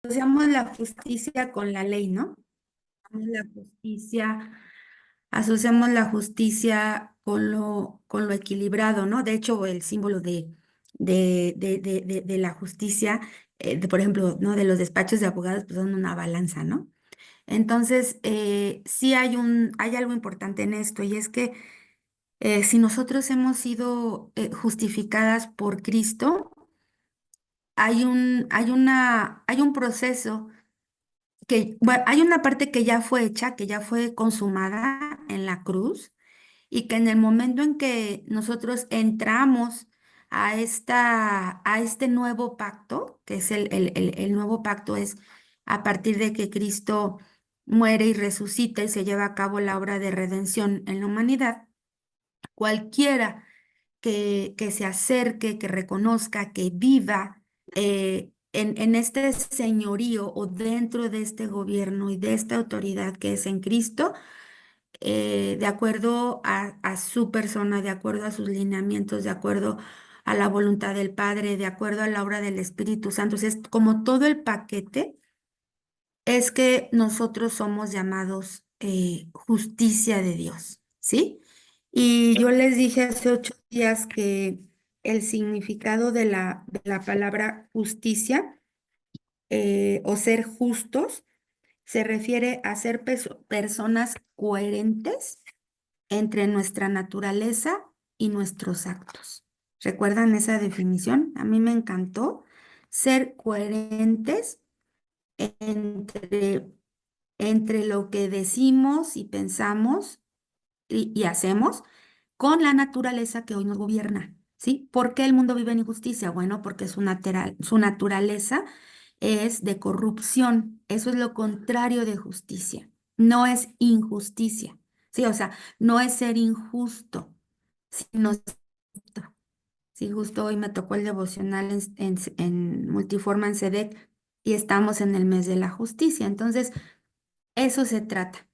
Asociamos la justicia con la ley, ¿no? La justicia, asociamos la justicia con lo equilibrado, ¿no? De hecho, el símbolo de la justicia, por ejemplo, ¿no? De los despachos de abogados, pues son una balanza, ¿no? Entonces, sí hay algo importante en esto, y es que si nosotros hemos sido justificadas por Cristo, hay un proceso que, bueno, hay una parte que ya fue hecha, que ya fue consumada en la cruz, y que en el momento en que nosotros entramos a este nuevo pacto, que es el nuevo pacto, es a partir de que Cristo muere y resucita y se lleva a cabo la obra de redención en la humanidad, cualquiera que se acerque, que reconozca, que viva en este señorío o dentro de este gobierno y de esta autoridad que es en Cristo, de acuerdo a su persona, de acuerdo a sus lineamientos, de acuerdo a la voluntad del Padre, de acuerdo a la obra del Espíritu Santo. O sea, es como todo el paquete, es que nosotros somos llamados justicia de Dios, ¿sí? Y yo les dije hace 8 días que el significado de la palabra justicia o ser justos se refiere a ser personas coherentes entre nuestra naturaleza y nuestros actos. ¿Recuerdan esa definición? A mí me encantó ser coherentes entre, entre lo que decimos y pensamos y hacemos con la naturaleza que hoy nos gobierna, ¿sí? ¿Por qué el mundo vive en injusticia? Bueno, porque su naturaleza es de corrupción. Eso es lo contrario de justicia. No es injusticia, ¿sí? O sea, no es ser injusto, sino justo. Sí, justo hoy me tocó el devocional en Multiforma en SEDEC y estamos en el mes de la justicia. Entonces, eso se trata.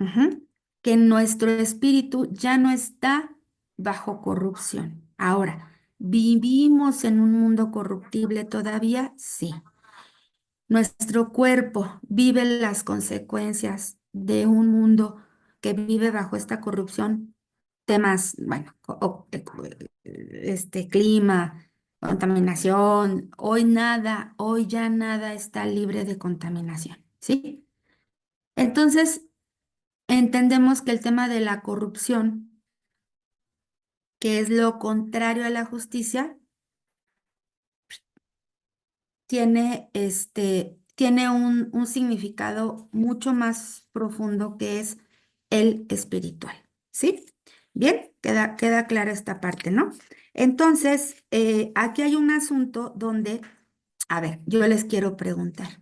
Ujú. Que nuestro espíritu ya no está bajo corrupción. Ahora, ¿vivimos en un mundo corruptible todavía? Sí. Nuestro cuerpo vive las consecuencias de un mundo que vive bajo esta corrupción. Temas, bueno, clima, contaminación. Hoy ya nada está libre de contaminación, ¿sí? Entonces, entendemos que el tema de la corrupción, que es lo contrario a la justicia, tiene un significado mucho más profundo que es el espiritual. ¿Sí? Bien, queda clara esta parte, ¿no? Entonces, aquí hay un asunto donde, a ver, yo les quiero preguntar,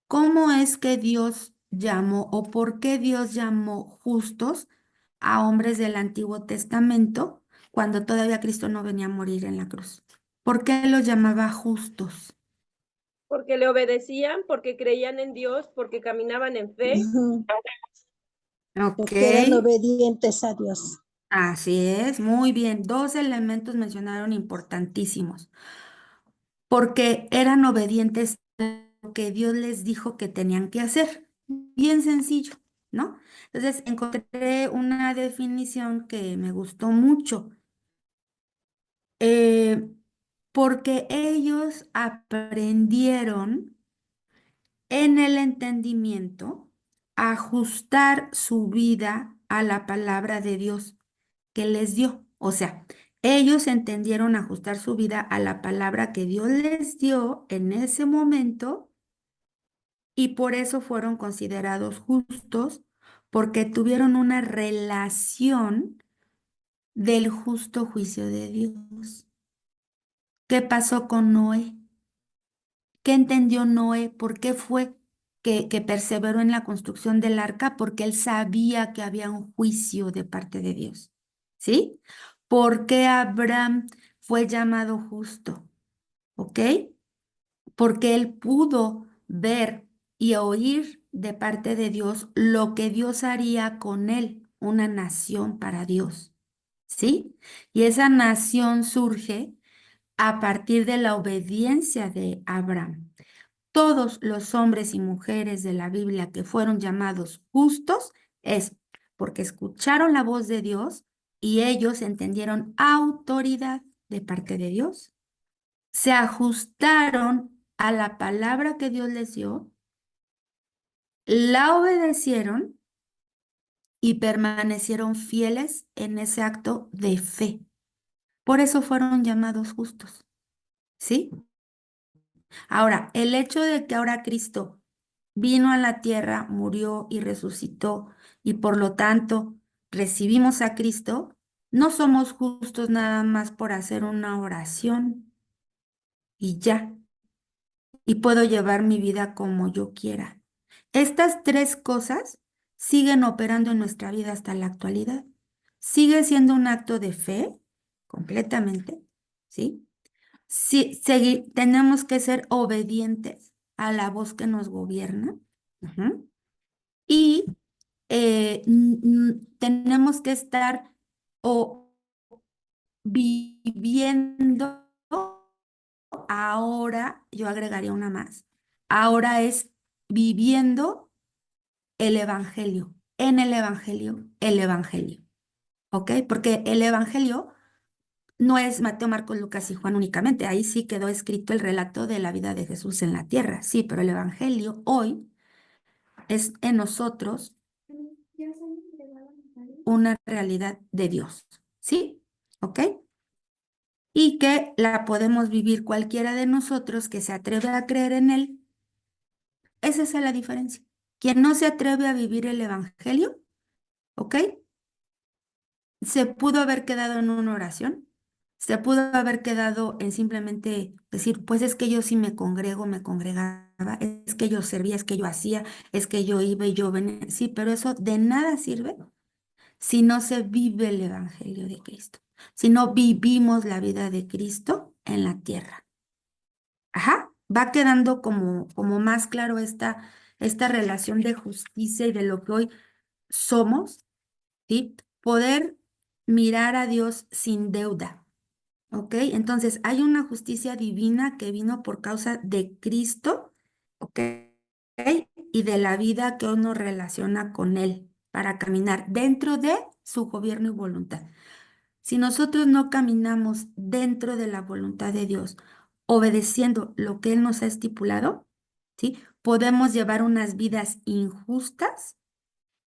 ¿cómo es que Dios llamó o por qué Dios llamó justos a hombres del Antiguo Testamento cuando todavía Cristo no venía a morir en la cruz? ¿Por qué los llamaba justos? Porque le obedecían, porque creían en Dios, porque caminaban en fe. Ujú. Ok, Porque eran obedientes a Dios. así es, muy bien. Dos elementos mencionaron importantísimos, porque eran obedientes a lo que Dios les dijo que tenían que hacer. Bien sencillo, ¿no? Entonces encontré una definición que me gustó mucho, eh, porque ellos aprendieron en el entendimiento a ajustar su vida a la palabra de Dios que les dio. O sea, ellos entendieron ajustar su vida a la palabra que Dios les dio en ese momento y por eso fueron considerados justos porque tuvieron una relación del justo juicio de Dios. ¿Qué pasó con Noé? ¿Qué entendió Noé? ¿Por qué fue que perseveró en la construcción del arca? Porque él sabía que había un juicio de parte de Dios. ¿Sí? ¿Por qué Abraham fue llamado justo? ¿Ok? Porque él pudo ver y oír de parte de Dios lo que Dios haría con él, una nación para Dios. ¿Sí? Y esa nación surge a partir de la obediencia de Abraham. todos los hombres y mujeres de la Biblia que fueron llamados justos es porque escucharon la voz de Dios y ellos entendieron autoridad de parte de Dios, se ajustaron a la palabra que Dios les dio, la obedecieron y permanecieron fieles en ese acto de fe. Por eso fueron llamados justos, ¿sí? Ahora, el hecho de que ahora Cristo vino a la tierra, murió y resucitó, y por lo tanto recibimos a Cristo, no somos justos nada más por hacer una oración y ya, y puedo llevar mi vida como yo quiera. Estas tres cosas siguen operando en nuestra vida hasta la actualidad. Sigue siendo un acto de fe, completamente, ¿sí? Sí, tenemos que ser obedientes a la voz que nos gobierna. Ujú. Y tenemos que estar o viviendo ahora, yo agregaría una más, ahora es viviendo el Evangelio, en el Evangelio, ¿ok? Porque el Evangelio no es Mateo, Marcos, Lucas y Juan únicamente, ahí sí quedó escrito el relato de la vida de Jesús en la tierra, sí, pero el Evangelio hoy es en nosotros una realidad de Dios, ¿sí? ¿Ok? Y que la podemos vivir cualquiera de nosotros que se atreve a creer en Él. Esa es la diferencia. Quien no se atreve a vivir el Evangelio, ¿ok? Se pudo haber quedado en una oración, se pudo haber quedado en simplemente decir, pues es que yo sí me congrego, me congregaba, es que yo servía, es que yo hacía, es que yo iba y yo venía. Sí, pero eso de nada sirve si no se vive el Evangelio de Cristo, si no vivimos la vida de Cristo en la tierra. Ajá, va quedando como más claro esta relación de justicia y de lo que hoy somos, ¿sí? Poder mirar a Dios sin deuda, ¿ok? Entonces, hay una justicia divina que vino por causa de Cristo, ¿ok? Y de la vida que hoy nos relaciona con Él para caminar dentro de su gobierno y voluntad. Si nosotros no caminamos dentro de la voluntad de Dios, obedeciendo lo que Él nos ha estipulado, ¿sí? Podemos llevar unas vidas injustas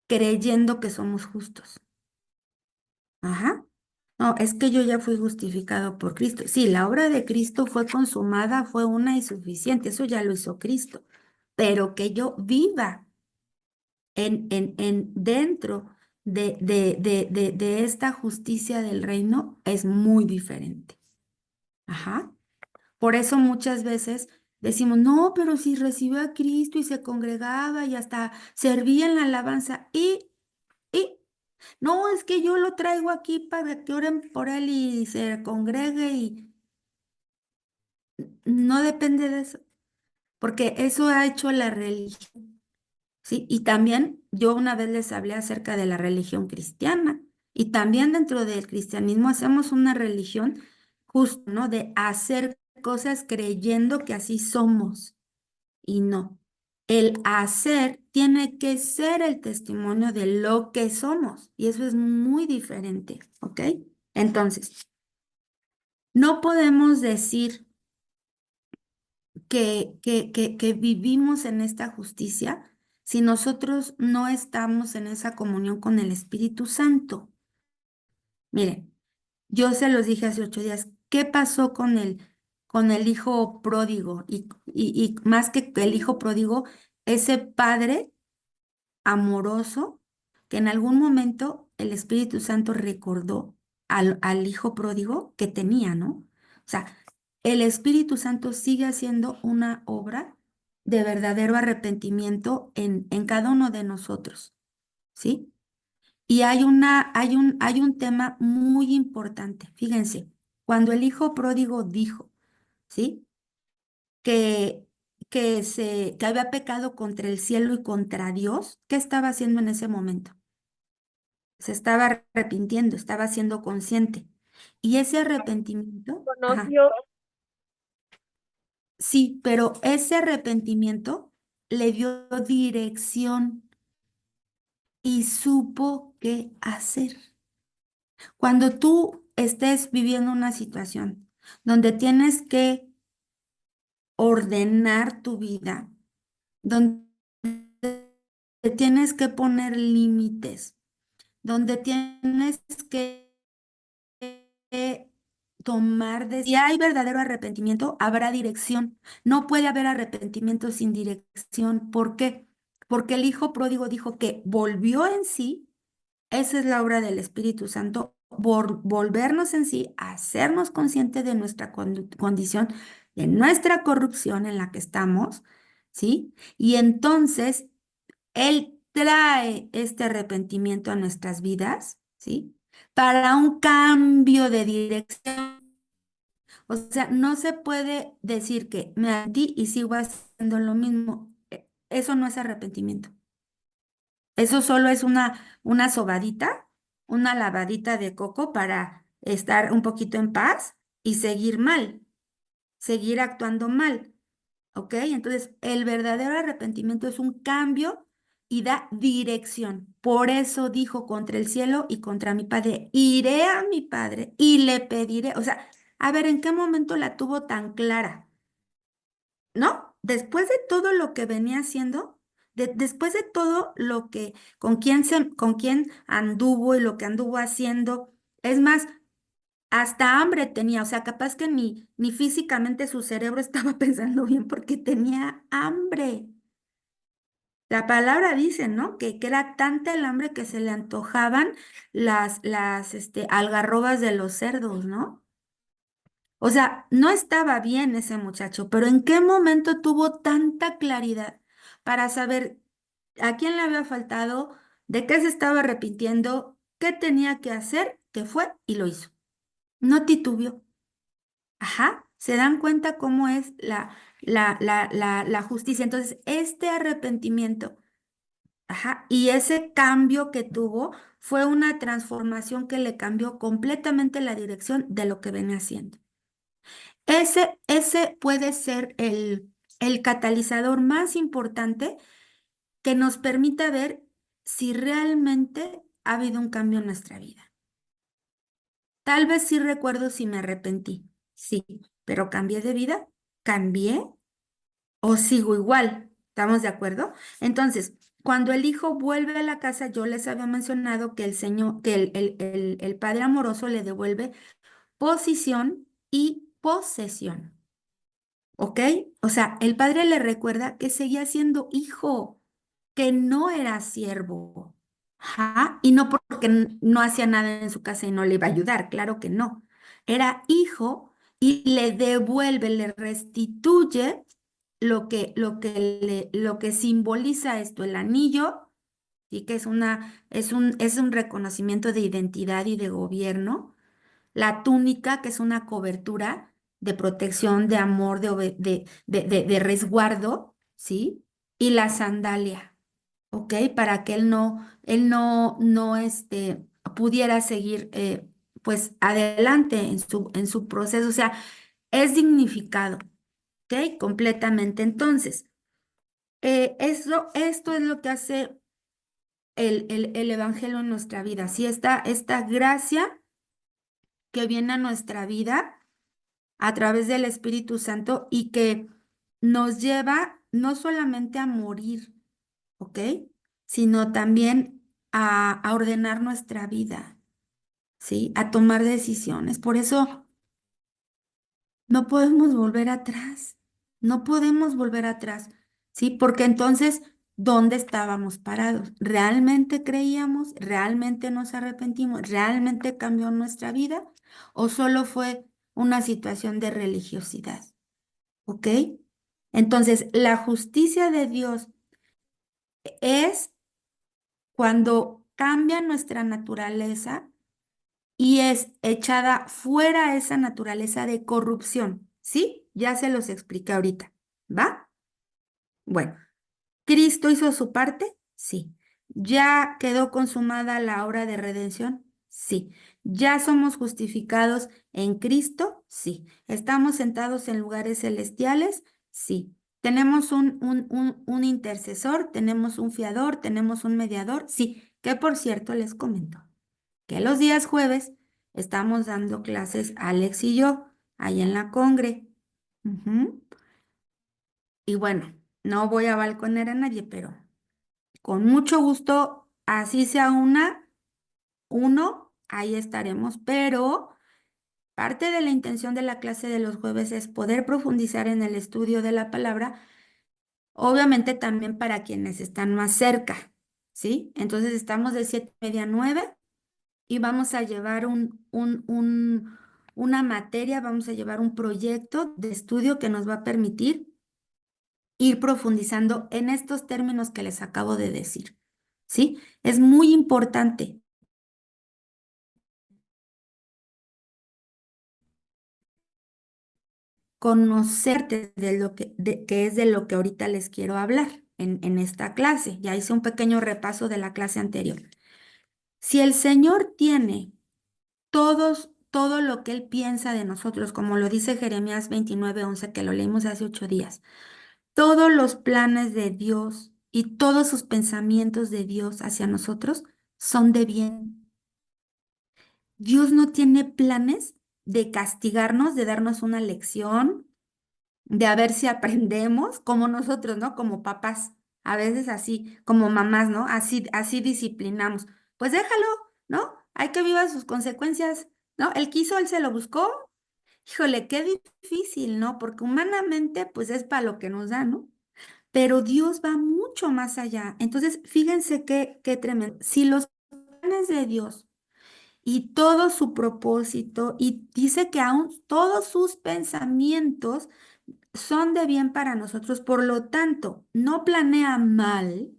creyendo que somos justos. Ajá. No, es que yo ya fui justificado por Cristo. Sí, la obra de Cristo fue consumada, fue una y suficiente, eso ya lo hizo Cristo. Pero que yo viva en dentro de esta justicia del reino es muy diferente. Ajá. Por eso muchas veces decimos, no, pero si recibió a Cristo y se congregaba y hasta servía en la alabanza y no, es que yo lo traigo aquí para que oren por él y se congregue y no depende de eso, porque eso ha hecho la religión, ¿sí? Y también yo una vez les hablé acerca de la religión cristiana y también dentro del cristianismo hacemos una religión justo, ¿no? De hacer cosas creyendo que así somos y no. El hacer tiene que ser el testimonio de lo que somos y eso es muy diferente, ¿ok? Entonces, no podemos decir que vivimos en esta justicia si nosotros no estamos en esa comunión con el Espíritu Santo. Miren, yo se los dije hace 8 días, ¿qué pasó con el hijo pródigo? Y más que el hijo pródigo, ese padre amoroso que en algún momento el Espíritu Santo recordó al hijo pródigo que tenía, ¿no? O sea, el Espíritu Santo sigue haciendo una obra de verdadero arrepentimiento en cada uno de nosotros, ¿sí? Y hay un tema muy importante. Fíjense, cuando el hijo pródigo dijo, ¿sí? Que, que había pecado contra el cielo y contra Dios, ¿qué estaba haciendo en ese momento? Se estaba arrepintiendo, estaba siendo consciente. Y ese arrepentimiento, ajá, Conoció, Sí, pero ese arrepentimiento le dio dirección y supo qué hacer. Cuando tú estés viviendo una situación donde tienes que ordenar tu vida, donde tienes que poner límites, donde tienes que tomar si hay verdadero arrepentimiento, habrá dirección. No puede haber arrepentimiento sin dirección. ¿Por qué? Porque el hijo pródigo dijo que volvió en sí. Esa es la obra del Espíritu Santo, volvernos en sí, hacernos conscientes de nuestra condición, de nuestra corrupción en la que estamos, ¿sí? Y entonces Él trae este arrepentimiento a nuestras vidas, ¿sí? Para un cambio de dirección. O sea, no se puede decir que me arrepentí y sigo haciendo lo mismo. Eso no es arrepentimiento. Eso solo es una sobadita, una lavadita de coco para estar un poquito en paz y seguir mal, seguir actuando mal. ¿Ok? Entonces, el verdadero arrepentimiento es un cambio y da dirección. Por eso dijo contra el cielo y contra mi padre, iré a mi padre y le pediré. O sea, a ver, ¿en qué momento la tuvo tan clara? ¿No? Después de todo lo que venía haciendo, después de todo lo que, con quién anduvo y lo que anduvo haciendo, es más, hasta hambre tenía, o sea, capaz que ni físicamente su cerebro estaba pensando bien porque tenía hambre. La palabra dice, ¿no? Que era tanta el hambre que se le antojaban algarrobas de los cerdos, ¿no? O sea, no estaba bien ese muchacho, pero ¿en qué momento tuvo tanta claridad para saber a quién le había faltado, de qué se estaba arrepintiendo, qué tenía que hacer, que fue y lo hizo? No titubeó. Ajá, se dan cuenta cómo es la justicia. Entonces, este arrepentimiento, ajá, y ese cambio que tuvo fue una transformación que le cambió completamente la dirección de lo que venía haciendo. Ese puede ser el catalizador más importante que nos permita ver si realmente ha habido un cambio en nuestra vida. Tal vez sí recuerdo si me arrepentí, sí, pero cambié de vida, cambié o sigo igual. ¿Estamos de acuerdo? Entonces, cuando el hijo vuelve a la casa, yo les había mencionado que el señor, que el padre amoroso le devuelve posición y posesión. ¿Ok? O sea, el padre le recuerda que seguía siendo hijo, que no era siervo. Ajá, y no porque no hacía nada en su casa y no le iba a ayudar, claro que no. Era hijo y le devuelve, le restituye lo que simboliza esto, el anillo, y que es un reconocimiento de identidad y de gobierno. La túnica, que es una cobertura de protección, de amor, de resguardo, ¿sí? Y la sandalia, ¿ok? Para que él no pudiera seguir, pues, adelante en su proceso. O sea, es dignificado, ¿ok? Completamente. Entonces, esto es lo que hace el Evangelio en nuestra vida. Sí, esta gracia que viene a nuestra vida a través del Espíritu Santo y que nos lleva no solamente a morir, ¿ok? Sino también a ordenar nuestra vida, ¿sí? A tomar decisiones. Por eso no podemos volver atrás, no podemos volver atrás, ¿sí? Porque entonces, ¿dónde estábamos parados? ¿Realmente creíamos? ¿Realmente nos arrepentimos? ¿Realmente cambió nuestra vida? ¿O solo fue una situación de religiosidad? ¿Ok? Entonces, la justicia de Dios es cuando cambia nuestra naturaleza y es echada fuera esa naturaleza de corrupción. ¿Sí? Ya se los expliqué ahorita. ¿Va? Bueno, ¿Cristo hizo su parte? Sí. ¿Ya quedó consumada la obra de redención? Sí. ¿Ya somos justificados en Cristo? Sí. ¿Estamos sentados en lugares celestiales? Sí. ¿Tenemos un intercesor? ¿Tenemos un fiador? ¿Tenemos un mediador? Sí. Que por cierto les comento que los días jueves estamos dando clases Alex y yo ahí en la Congre. Ujú. Y bueno, no voy a balconear a nadie, pero con mucho gusto, así sea uno, ahí estaremos, pero parte de la intención de la clase de los jueves es poder profundizar en el estudio de la palabra, obviamente también para quienes están más cerca, ¿sí? Entonces estamos de 7:30 a 9 y vamos a llevar una materia, vamos a llevar un proyecto de estudio que nos va a permitir ir profundizando en estos términos que les acabo de decir, ¿sí? Es muy importante conocerte de lo que es de lo que ahorita les quiero hablar en esta clase. Ya hice un pequeño repaso de la clase anterior. Si el Señor tiene todo lo que Él piensa de nosotros, como lo dice Jeremías 29:11, que lo leímos hace 8 días, todos los planes de Dios y todos sus pensamientos de Dios hacia nosotros son de bien. Dios no tiene planes de castigarnos, de darnos una lección, de a ver si aprendemos, como nosotros, ¿no? Como papás, a veces así, como mamás, ¿no? Así disciplinamos. Pues déjalo, ¿no? Hay que vivir sus consecuencias, ¿no? Él quiso, él se lo buscó. Híjole, qué difícil, ¿no? Porque humanamente, pues es para lo que nos da, ¿no? Pero Dios va mucho más allá. Entonces, fíjense qué tremendo. Si los planes de Dios y todo su propósito, y dice que aún todos sus pensamientos son de bien para nosotros, por lo tanto, no planea mal,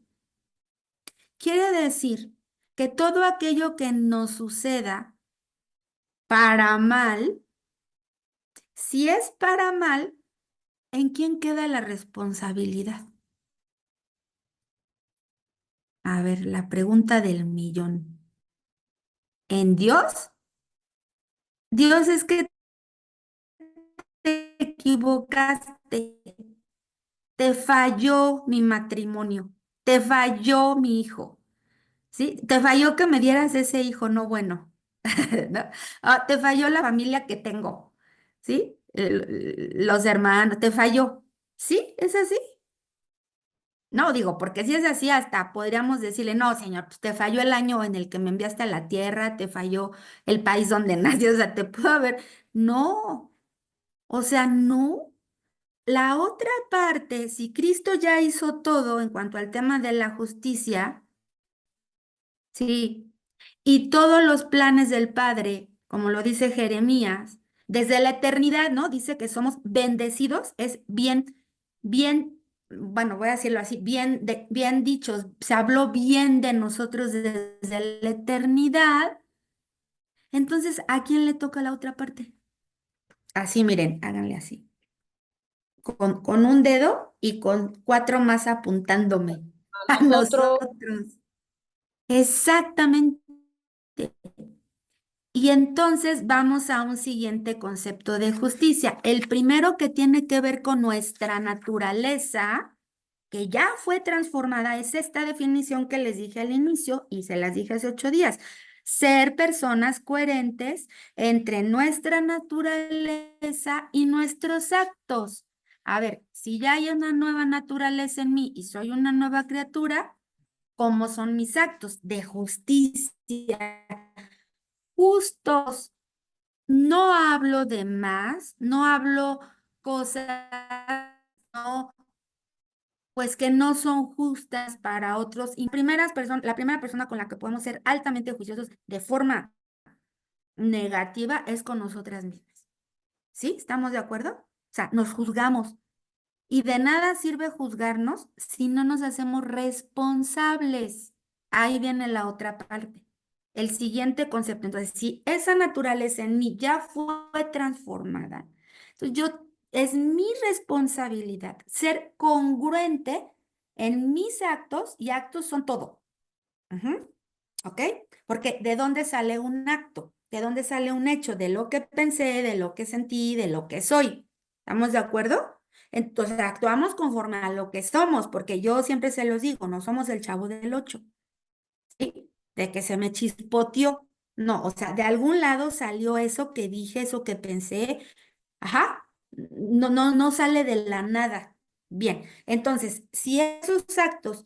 quiere decir que todo aquello que nos suceda para mal, si es para mal, ¿en quién queda la responsabilidad? A ver, la pregunta del millón. ¿En Dios? Dios, es que te equivocaste, te falló mi matrimonio, te falló mi hijo. ¿Sí? Te falló que me dieras ese hijo no bueno, ¿no? Ah, te falló la familia que tengo, ¿sí? Los hermanos, te falló. ¿Sí? ¿Es así? No, digo, porque si es así, hasta podríamos decirle, no, señor, pues te falló el año en el que me enviaste a la tierra, te falló el país donde nací, o sea, te puedo haber. No, o sea, no. La otra parte, si Cristo ya hizo todo en cuanto al tema de la justicia, sí. Y todos los planes del Padre, como lo dice Jeremías, desde la eternidad, ¿no? Dice que somos bendecidos, es bien, bueno, voy a decirlo así, bien dichos, se habló bien de nosotros desde la eternidad. Entonces, ¿a quién le toca la otra parte? Así, miren, háganle así, con un dedo y con 4 más apuntándome A a nosotros, nosotros. Exactamente. Y entonces vamos a un siguiente concepto de justicia. El primero, que tiene que ver con nuestra naturaleza, que ya fue transformada, es esta definición que les dije al inicio y se las dije hace 8 días. Ser personas coherentes entre nuestra naturaleza y nuestros actos. A ver, si ya hay una nueva naturaleza en mí y soy una nueva criatura, ¿cómo son mis actos? De justicia, justos. No hablo de más, no hablo cosas, no, pues que no son justas para otros. Y la primera persona con la que podemos ser altamente juiciosos de forma negativa es con nosotras mismas. ¿Sí? ¿Estamos de acuerdo? O sea, nos juzgamos. Y de nada sirve juzgarnos si no nos hacemos responsables. Ahí viene la otra parte. El siguiente concepto. Entonces, si esa naturaleza en mí ya fue transformada, entonces es mi responsabilidad ser congruente en mis actos, y actos son todo. Ujú. ¿ok? Porque ¿de dónde sale un acto? ¿De dónde sale un hecho? De lo que pensé, de lo que sentí, de lo que soy. ¿Estamos de acuerdo? Entonces actuamos conforme a lo que somos, porque yo siempre se los digo, no somos el Chavo del Ocho, ¿sí? De que se me chispoteó. No, o sea, de algún lado salió eso que dije, eso que pensé. Ajá, no sale de la nada. Bien, entonces, si esos actos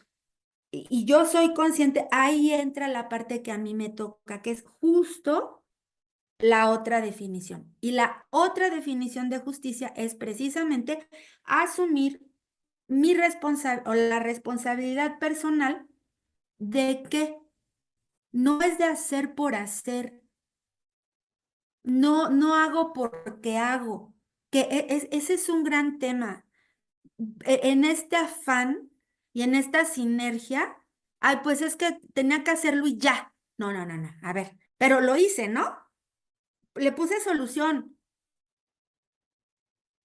y yo soy consciente, ahí entra la parte que a mí me toca, que es justo la otra definición. Y la otra definición de justicia es precisamente asumir mi responsabilidad o la responsabilidad personal de que no es de hacer por hacer, no hago porque hago, que ese es un gran tema. En este afán y en esta sinergia, ay, pues es que tenía que hacerlo y ya. No, a ver, pero lo hice, ¿no? Le puse solución,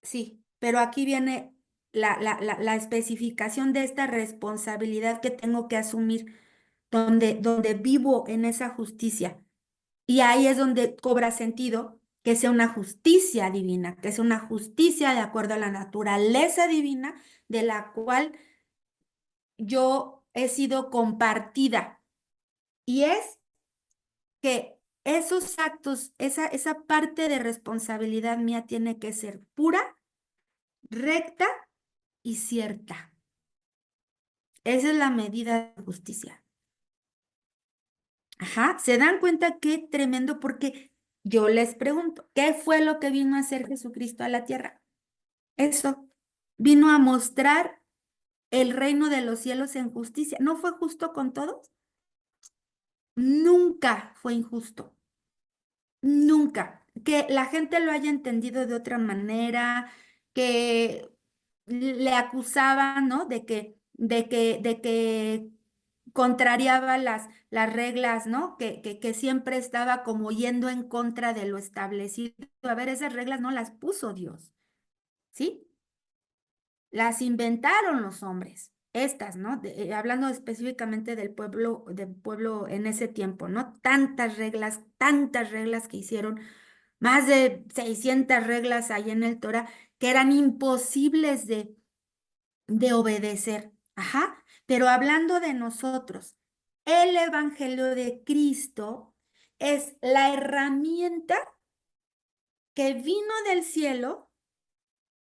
sí, pero aquí viene la especificación de esta responsabilidad que tengo que asumir, donde vivo en esa justicia. Y ahí es donde cobra sentido que sea una justicia divina, que sea una justicia de acuerdo a la naturaleza divina de la cual yo he sido compartida. Y es que esos actos, esa parte de responsabilidad mía tiene que ser pura, recta y cierta. Esa es la medida de justicia. Ajá, ¿se dan cuenta qué tremendo? Porque yo les pregunto, ¿qué fue lo que vino a hacer Jesucristo a la tierra? Eso, vino a mostrar el reino de los cielos en justicia. ¿No fue justo con todos? Nunca fue injusto. Nunca. Que la gente lo haya entendido de otra manera, que le acusaban, ¿no? De que contrariaba las reglas, ¿no? Que siempre estaba como yendo en contra de lo establecido. A ver, esas reglas no las puso Dios, ¿sí? Las inventaron los hombres. Estas, ¿no? Hablando específicamente del pueblo en ese tiempo, ¿no? Tantas reglas que hicieron más de 600 reglas ahí en el Torah que eran imposibles de obedecer. Ajá, pero hablando de nosotros, el Evangelio de Cristo es la herramienta que vino del cielo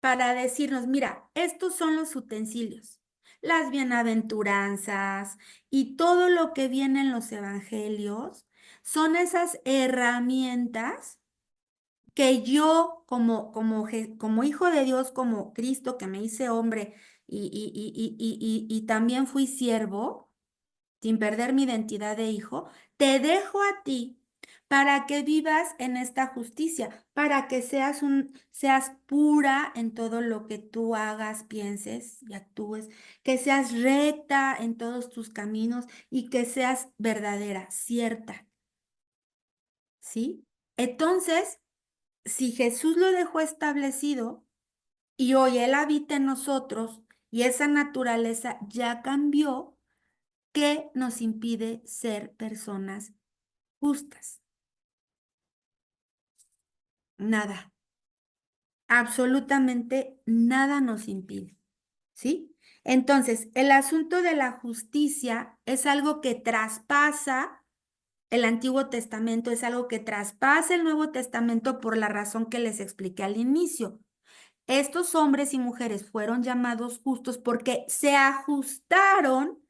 para decirnos, mira, estos son los utensilios, las bienaventuranzas y todo lo que viene en los evangelios son esas herramientas que yo como hijo de Dios, como Cristo que me hice hombre y también fui siervo, sin perder mi identidad de hijo, te dejo a ti para que vivas en esta justicia, para que seas pura en todo lo que tú hagas, pienses y actúes, que seas recta en todos tus caminos y que seas verdadera, cierta, ¿sí? Entonces, si Jesús lo dejó establecido y hoy Él habita en nosotros y esa naturaleza ya cambió, ¿qué nos impide ser personas justas? Nada, absolutamente nada nos impide, ¿sí? Entonces, el asunto de la justicia es algo que traspasa el Antiguo Testamento, es algo que traspasa el Nuevo Testamento por la razón que les expliqué al inicio. Estos hombres y mujeres fueron llamados justos porque se ajustaron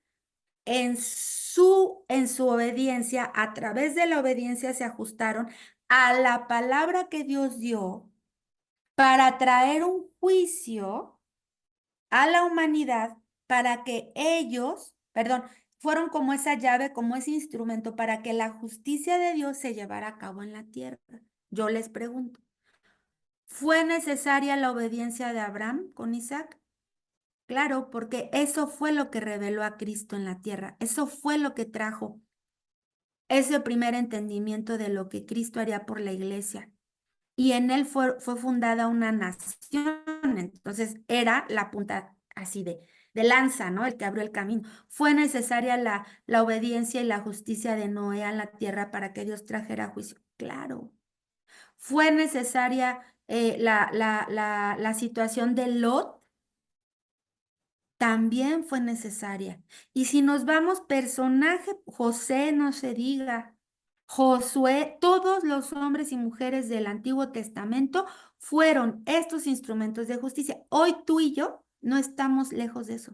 en su obediencia, a través de la obediencia se ajustaron a la palabra que Dios dio para traer un juicio a la humanidad para que ellos, perdón, fueron como esa llave, como ese instrumento para que la justicia de Dios se llevara a cabo en la tierra. Yo les pregunto, ¿fue necesaria la obediencia de Abraham con Isaac? Claro, porque eso fue lo que reveló a Cristo en la tierra. Eso fue lo que trajo ese primer entendimiento de lo que Cristo haría por la iglesia. Y en él fue fundada una nación. Entonces era la punta así de lanza, ¿no? El que abrió el camino. Fue necesaria la obediencia y la justicia de Noé a la tierra para que Dios trajera juicio. Claro. Fue necesaria la situación de Lot, también fue necesaria. Y si nos vamos, personaje, José, no se diga, Josué, todos los hombres y mujeres del Antiguo Testamento fueron estos instrumentos de justicia. Hoy tú y yo no estamos lejos de eso,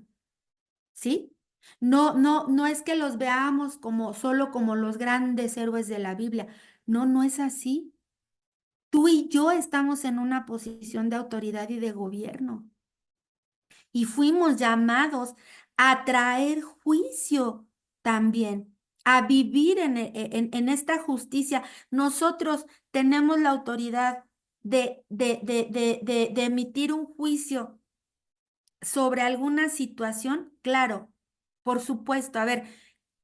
¿sí? No es que los veamos como solo como los grandes héroes de la Biblia. No, no es así. Tú y yo estamos en una posición de autoridad y de gobierno y fuimos llamados a traer juicio también, a vivir en esta justicia. Nosotros tenemos la autoridad de emitir un juicio sobre alguna situación, claro, por supuesto. A ver,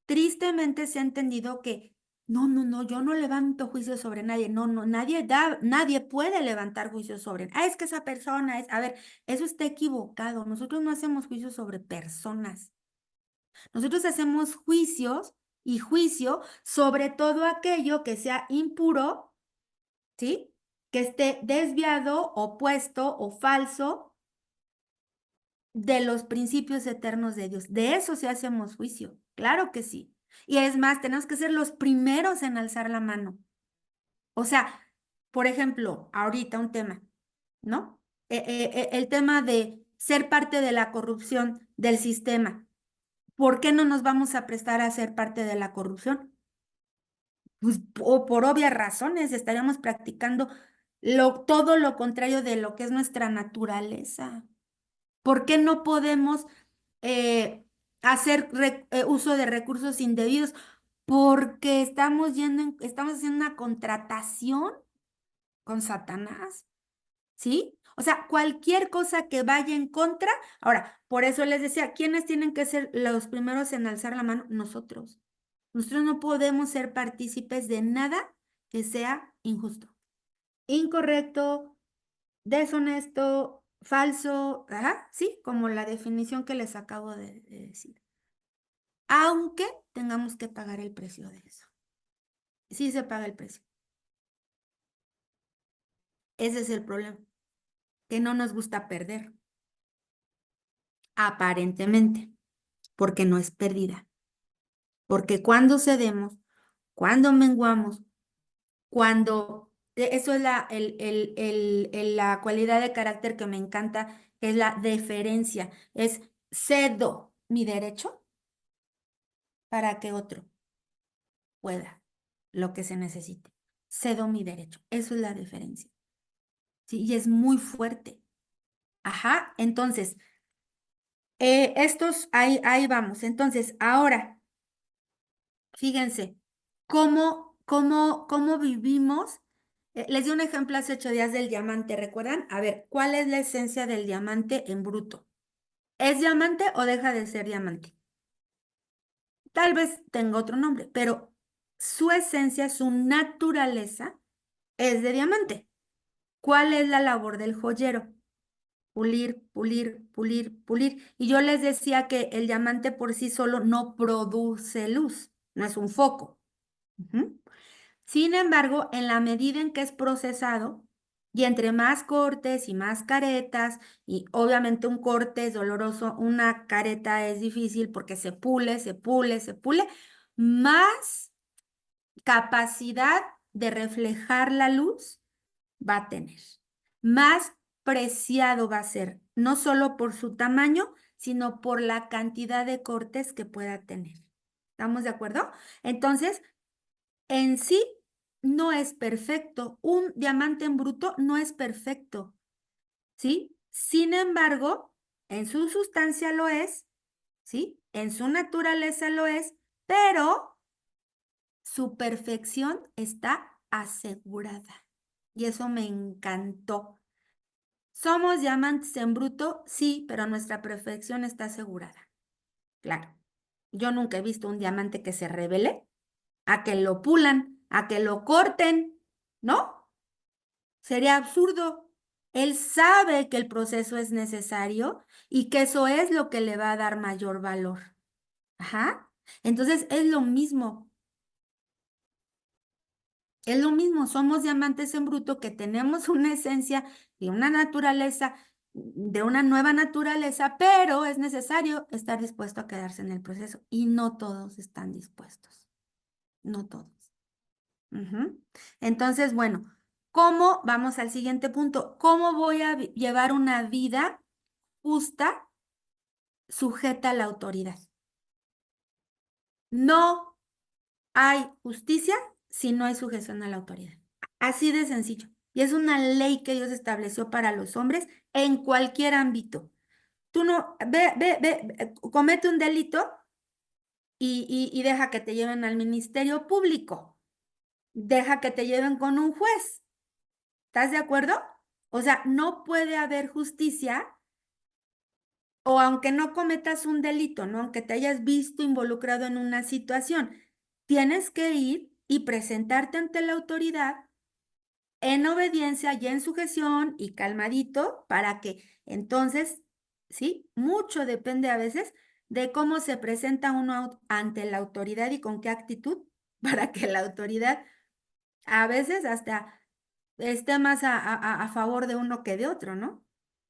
tristemente se ha entendido que no, yo no levanto juicio sobre nadie. No, nadie puede levantar juicio sobre. Ah, es que esa persona es, a ver, eso está equivocado. Nosotros no hacemos juicios sobre personas. Nosotros hacemos juicios y juicio sobre todo aquello que sea impuro, ¿sí? Que esté desviado, opuesto o falso de los principios eternos de Dios. De eso sí hacemos juicio, claro que sí. Y es más, tenemos que ser los primeros en alzar la mano. O sea, por ejemplo, ahorita un tema, ¿no? El tema de ser parte de la corrupción del sistema. ¿Por qué no nos vamos a prestar a ser parte de la corrupción? Pues por obvias razones, estaríamos practicando todo lo contrario de lo que es nuestra naturaleza. ¿Por qué no podemos hacer uso de recursos indebidos? Porque estamos haciendo una contratación con Satanás, ¿sí? O sea, cualquier cosa que vaya en contra. Ahora, por eso les decía, ¿quiénes tienen que ser los primeros en alzar la mano? Nosotros. Nosotros no podemos ser partícipes de nada que sea injusto, incorrecto, deshonesto, falso, ajá, sí, como la definición que les acabo de decir. Aunque tengamos que pagar el precio de eso. Sí se paga el precio. Ese es el problema, que no nos gusta perder, aparentemente, porque no es pérdida. Porque cuando cedemos, cuando menguamos, cuando, eso es la cualidad de carácter que me encanta, que es la deferencia, es cedo mi derecho para que otro pueda lo que se necesite. Cedo mi derecho. Eso es la diferencia. ¿Sí? Y es muy fuerte. Ajá, entonces, ahí vamos. Entonces, ahora, fíjense, ¿cómo vivimos? Les di un ejemplo hace 8 días del diamante, ¿recuerdan? A ver, ¿cuál es la esencia del diamante en bruto? ¿Es diamante o deja de ser diamante? Tal vez tenga otro nombre, pero su esencia, su naturaleza es de diamante. ¿Cuál es la labor del joyero? Pulir, pulir, pulir, pulir. Y yo les decía que el diamante por sí solo no produce luz, no es un foco. Ujú. Sin embargo, en la medida en que es procesado, y entre más cortes y más caretas, y obviamente un corte es doloroso, una careta es difícil porque se pule, se pule, se pule, más capacidad de reflejar la luz va a tener. Más preciado va a ser, no solo por su tamaño, sino por la cantidad de cortes que pueda tener. ¿Estamos de acuerdo? Entonces, en sí no es perfecto. Un diamante en bruto no es perfecto, ¿sí? Sin embargo, en su sustancia lo es, ¿sí? En su naturaleza lo es, pero su perfección está asegurada. Y eso me encantó. ¿Somos diamantes en bruto? Sí, pero nuestra perfección está asegurada. Claro. Yo nunca he visto un diamante que se revele a que lo pulan, a que lo corten, ¿no? Sería absurdo. Él sabe que el proceso es necesario y que eso es lo que le va a dar mayor valor. Ajá. Entonces es lo mismo. Es lo mismo, somos diamantes en bruto que tenemos una esencia y una naturaleza, de una nueva naturaleza, pero es necesario estar dispuesto a quedarse en el proceso y no todos están dispuestos, no todos. Ujú. Entonces, bueno, ¿cómo, vamos al siguiente punto, cómo voy a llevar una vida justa, sujeta a la autoridad? No hay justicia si no hay sujeción a la autoridad. Así de sencillo. Y es una ley que Dios estableció para los hombres en cualquier ámbito. Tú no, comete un delito y deja que te lleven al ministerio público. Deja que te lleven con un juez. ¿Estás de acuerdo? O sea, no puede haber justicia o aunque no cometas un delito, ¿no? Aunque te hayas visto involucrado en una situación, tienes que ir y presentarte ante la autoridad en obediencia y en sujeción y calmadito para que entonces, ¿sí? Mucho depende a veces de cómo se presenta uno ante la autoridad y con qué actitud para que la autoridad a veces hasta esté más a favor de uno que de otro, ¿no?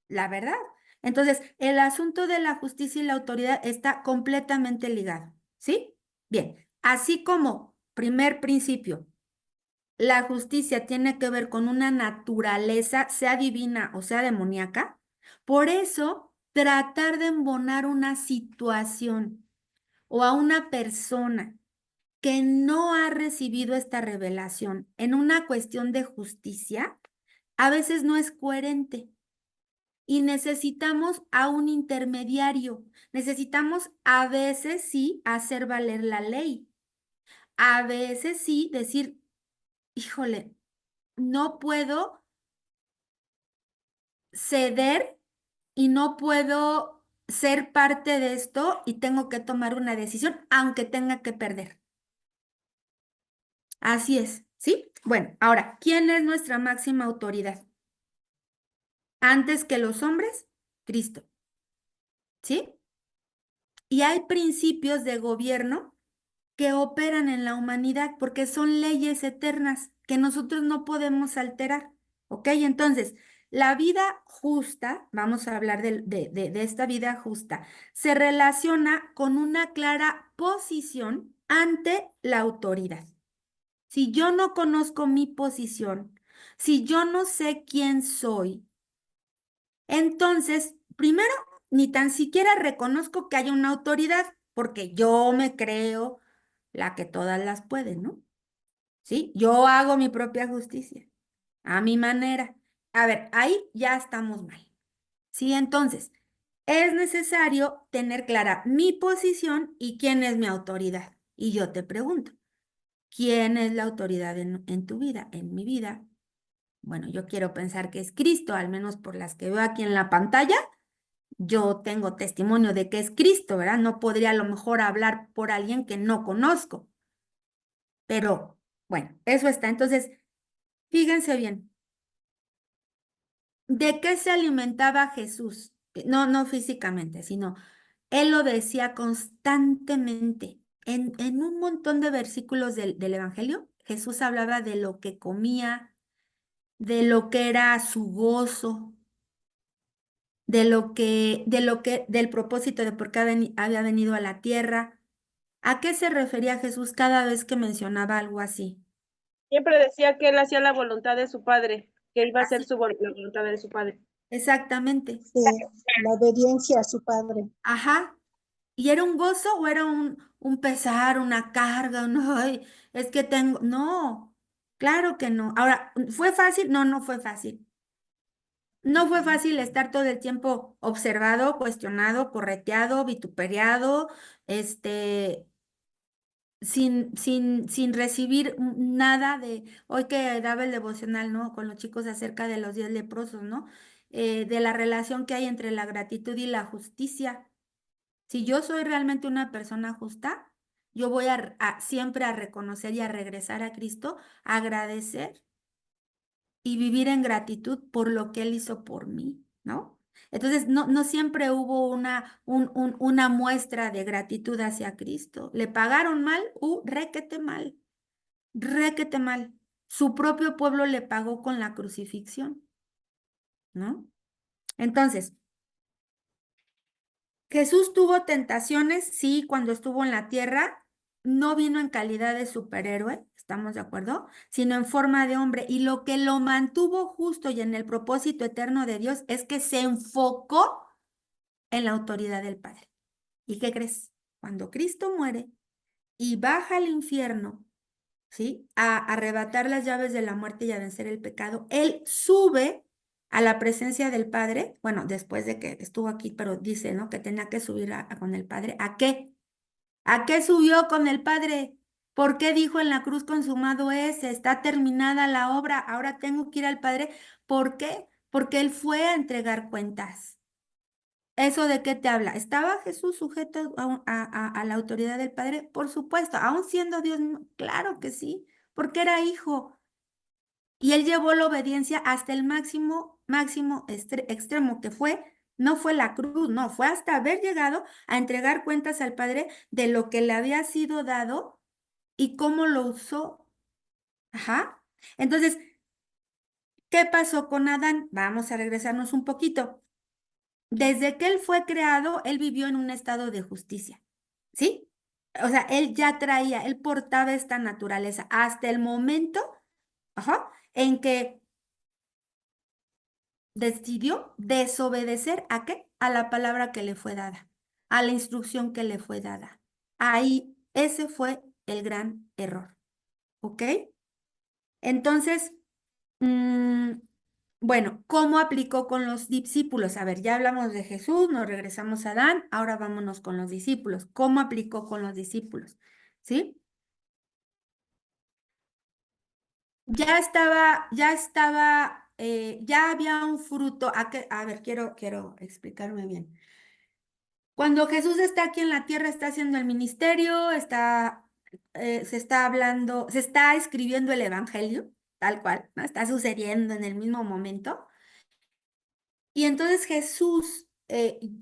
La verdad. Entonces, el asunto de la justicia y la autoridad está completamente ligado, ¿sí? Bien, así como primer principio, la justicia tiene que ver con una naturaleza, sea divina o sea demoníaca, por eso tratar de embonar una situación o a una persona que no ha recibido esta revelación en una cuestión de justicia, a veces no es coherente. Y necesitamos a un intermediario. Necesitamos a veces sí hacer valer la ley. A veces sí decir, híjole, no puedo ceder y no puedo ser parte de esto y tengo que tomar una decisión, aunque tenga que perder. Así es, ¿sí? Bueno, ahora, ¿quién es nuestra máxima autoridad? Antes que los hombres, Cristo, ¿sí? Y hay principios de gobierno que operan en la humanidad porque son leyes eternas que nosotros no podemos alterar, ¿ok? Entonces, la vida justa, vamos a hablar de esta vida justa, se relaciona con una clara posición ante la autoridad. Si yo no conozco mi posición, si yo no sé quién soy, entonces, primero, ni tan siquiera reconozco que haya una autoridad, porque yo me creo la que todas las pueden, ¿no? ¿Sí? Yo hago mi propia justicia, a mi manera. A ver, ahí ya estamos mal. Sí, entonces, es necesario tener clara mi posición y quién es mi autoridad. Y yo te pregunto, ¿quién es la autoridad en tu vida? En mi vida. Bueno, yo quiero pensar que es Cristo, al menos por las que veo aquí en la pantalla. Yo tengo testimonio de que es Cristo, ¿verdad? No podría a lo mejor hablar por alguien que no conozco. Pero bueno, eso está. Entonces, fíjense bien, ¿de qué se alimentaba Jesús? No, no físicamente, sino él lo decía constantemente. En un montón de versículos del Evangelio, Jesús hablaba de lo que comía, de lo que era su gozo, del propósito de por qué había venido a la tierra. ¿A qué se refería Jesús cada vez que mencionaba algo así? Siempre decía que él hacía la voluntad de su padre, que iba a hacer Así. la voluntad de su padre. Exactamente. Sí, la obediencia a su padre. Ajá. ¿Y era un gozo o era un pesar, una carga? No, ay, es que tengo. No, claro que no. Ahora, ¿fue fácil? No, no fue fácil. No fue fácil estar todo el tiempo observado, cuestionado, correteado, vituperiado, este, sin recibir nada de, hoy que daba el devocional, ¿no? Con los chicos acerca de los 10 leprosos, ¿no? De la relación que hay entre la gratitud y la justicia. Si yo soy realmente una persona justa, yo voy siempre a reconocer y a regresar a Cristo, a agradecer y vivir en gratitud por lo que Él hizo por mí, ¿no? Entonces, no siempre hubo una muestra de gratitud hacia Cristo. Le pagaron mal, requete mal, requete mal. Su propio pueblo le pagó con la crucifixión, ¿no? Entonces, Jesús tuvo tentaciones, sí, cuando estuvo en la tierra, no vino en calidad de superhéroe, ¿estamos de acuerdo? Sino en forma de hombre. Y lo que lo mantuvo justo y en el propósito eterno de Dios es que se enfocó en la autoridad del Padre. ¿Y qué crees? Cuando Cristo muere y baja al infierno, ¿sí? A arrebatar las llaves de la muerte y a vencer el pecado, Él sube a la presencia del Padre, bueno, después de que estuvo aquí, pero dice, ¿no? Que tenía que subir con el Padre. ¿A qué? ¿A qué subió con el Padre? ¿Por qué dijo en la cruz consumado es? Está terminada la obra, ahora tengo que ir al Padre. ¿Por qué? Porque Él fue a entregar cuentas. ¿Eso de qué te habla? ¿Estaba Jesús sujeto a la autoridad del Padre? Por supuesto, aún siendo Dios, claro que sí, porque era hijo. Y él llevó la obediencia hasta el máximo extremo que fue, no fue la cruz, no, fue hasta haber llegado a entregar cuentas al Padre de lo que le había sido dado y cómo lo usó. Ajá. Entonces, ¿qué pasó con Adán? Vamos a regresarnos un poquito. Desde que él fue creado, él vivió en un estado de justicia, ¿sí? O sea, él ya traía, él portaba esta naturaleza hasta el momento, ajá, en que decidió desobedecer ¿a qué? A la palabra que le fue dada, a la instrucción que le fue dada. Ahí, ese fue el gran error, ¿ok? Entonces, mm, bueno, ¿cómo aplicó con los discípulos? A ver, ya hablamos de Jesús, nos regresamos a Adán, ahora vámonos con los discípulos. ¿Cómo aplicó con los discípulos? ¿Sí? Ya había un fruto. A ver, quiero explicarme bien. Cuando Jesús está aquí en la tierra, está haciendo el ministerio, se está hablando, se está escribiendo el evangelio, tal cual, ¿no? Está sucediendo en el mismo momento. Y entonces Jesús,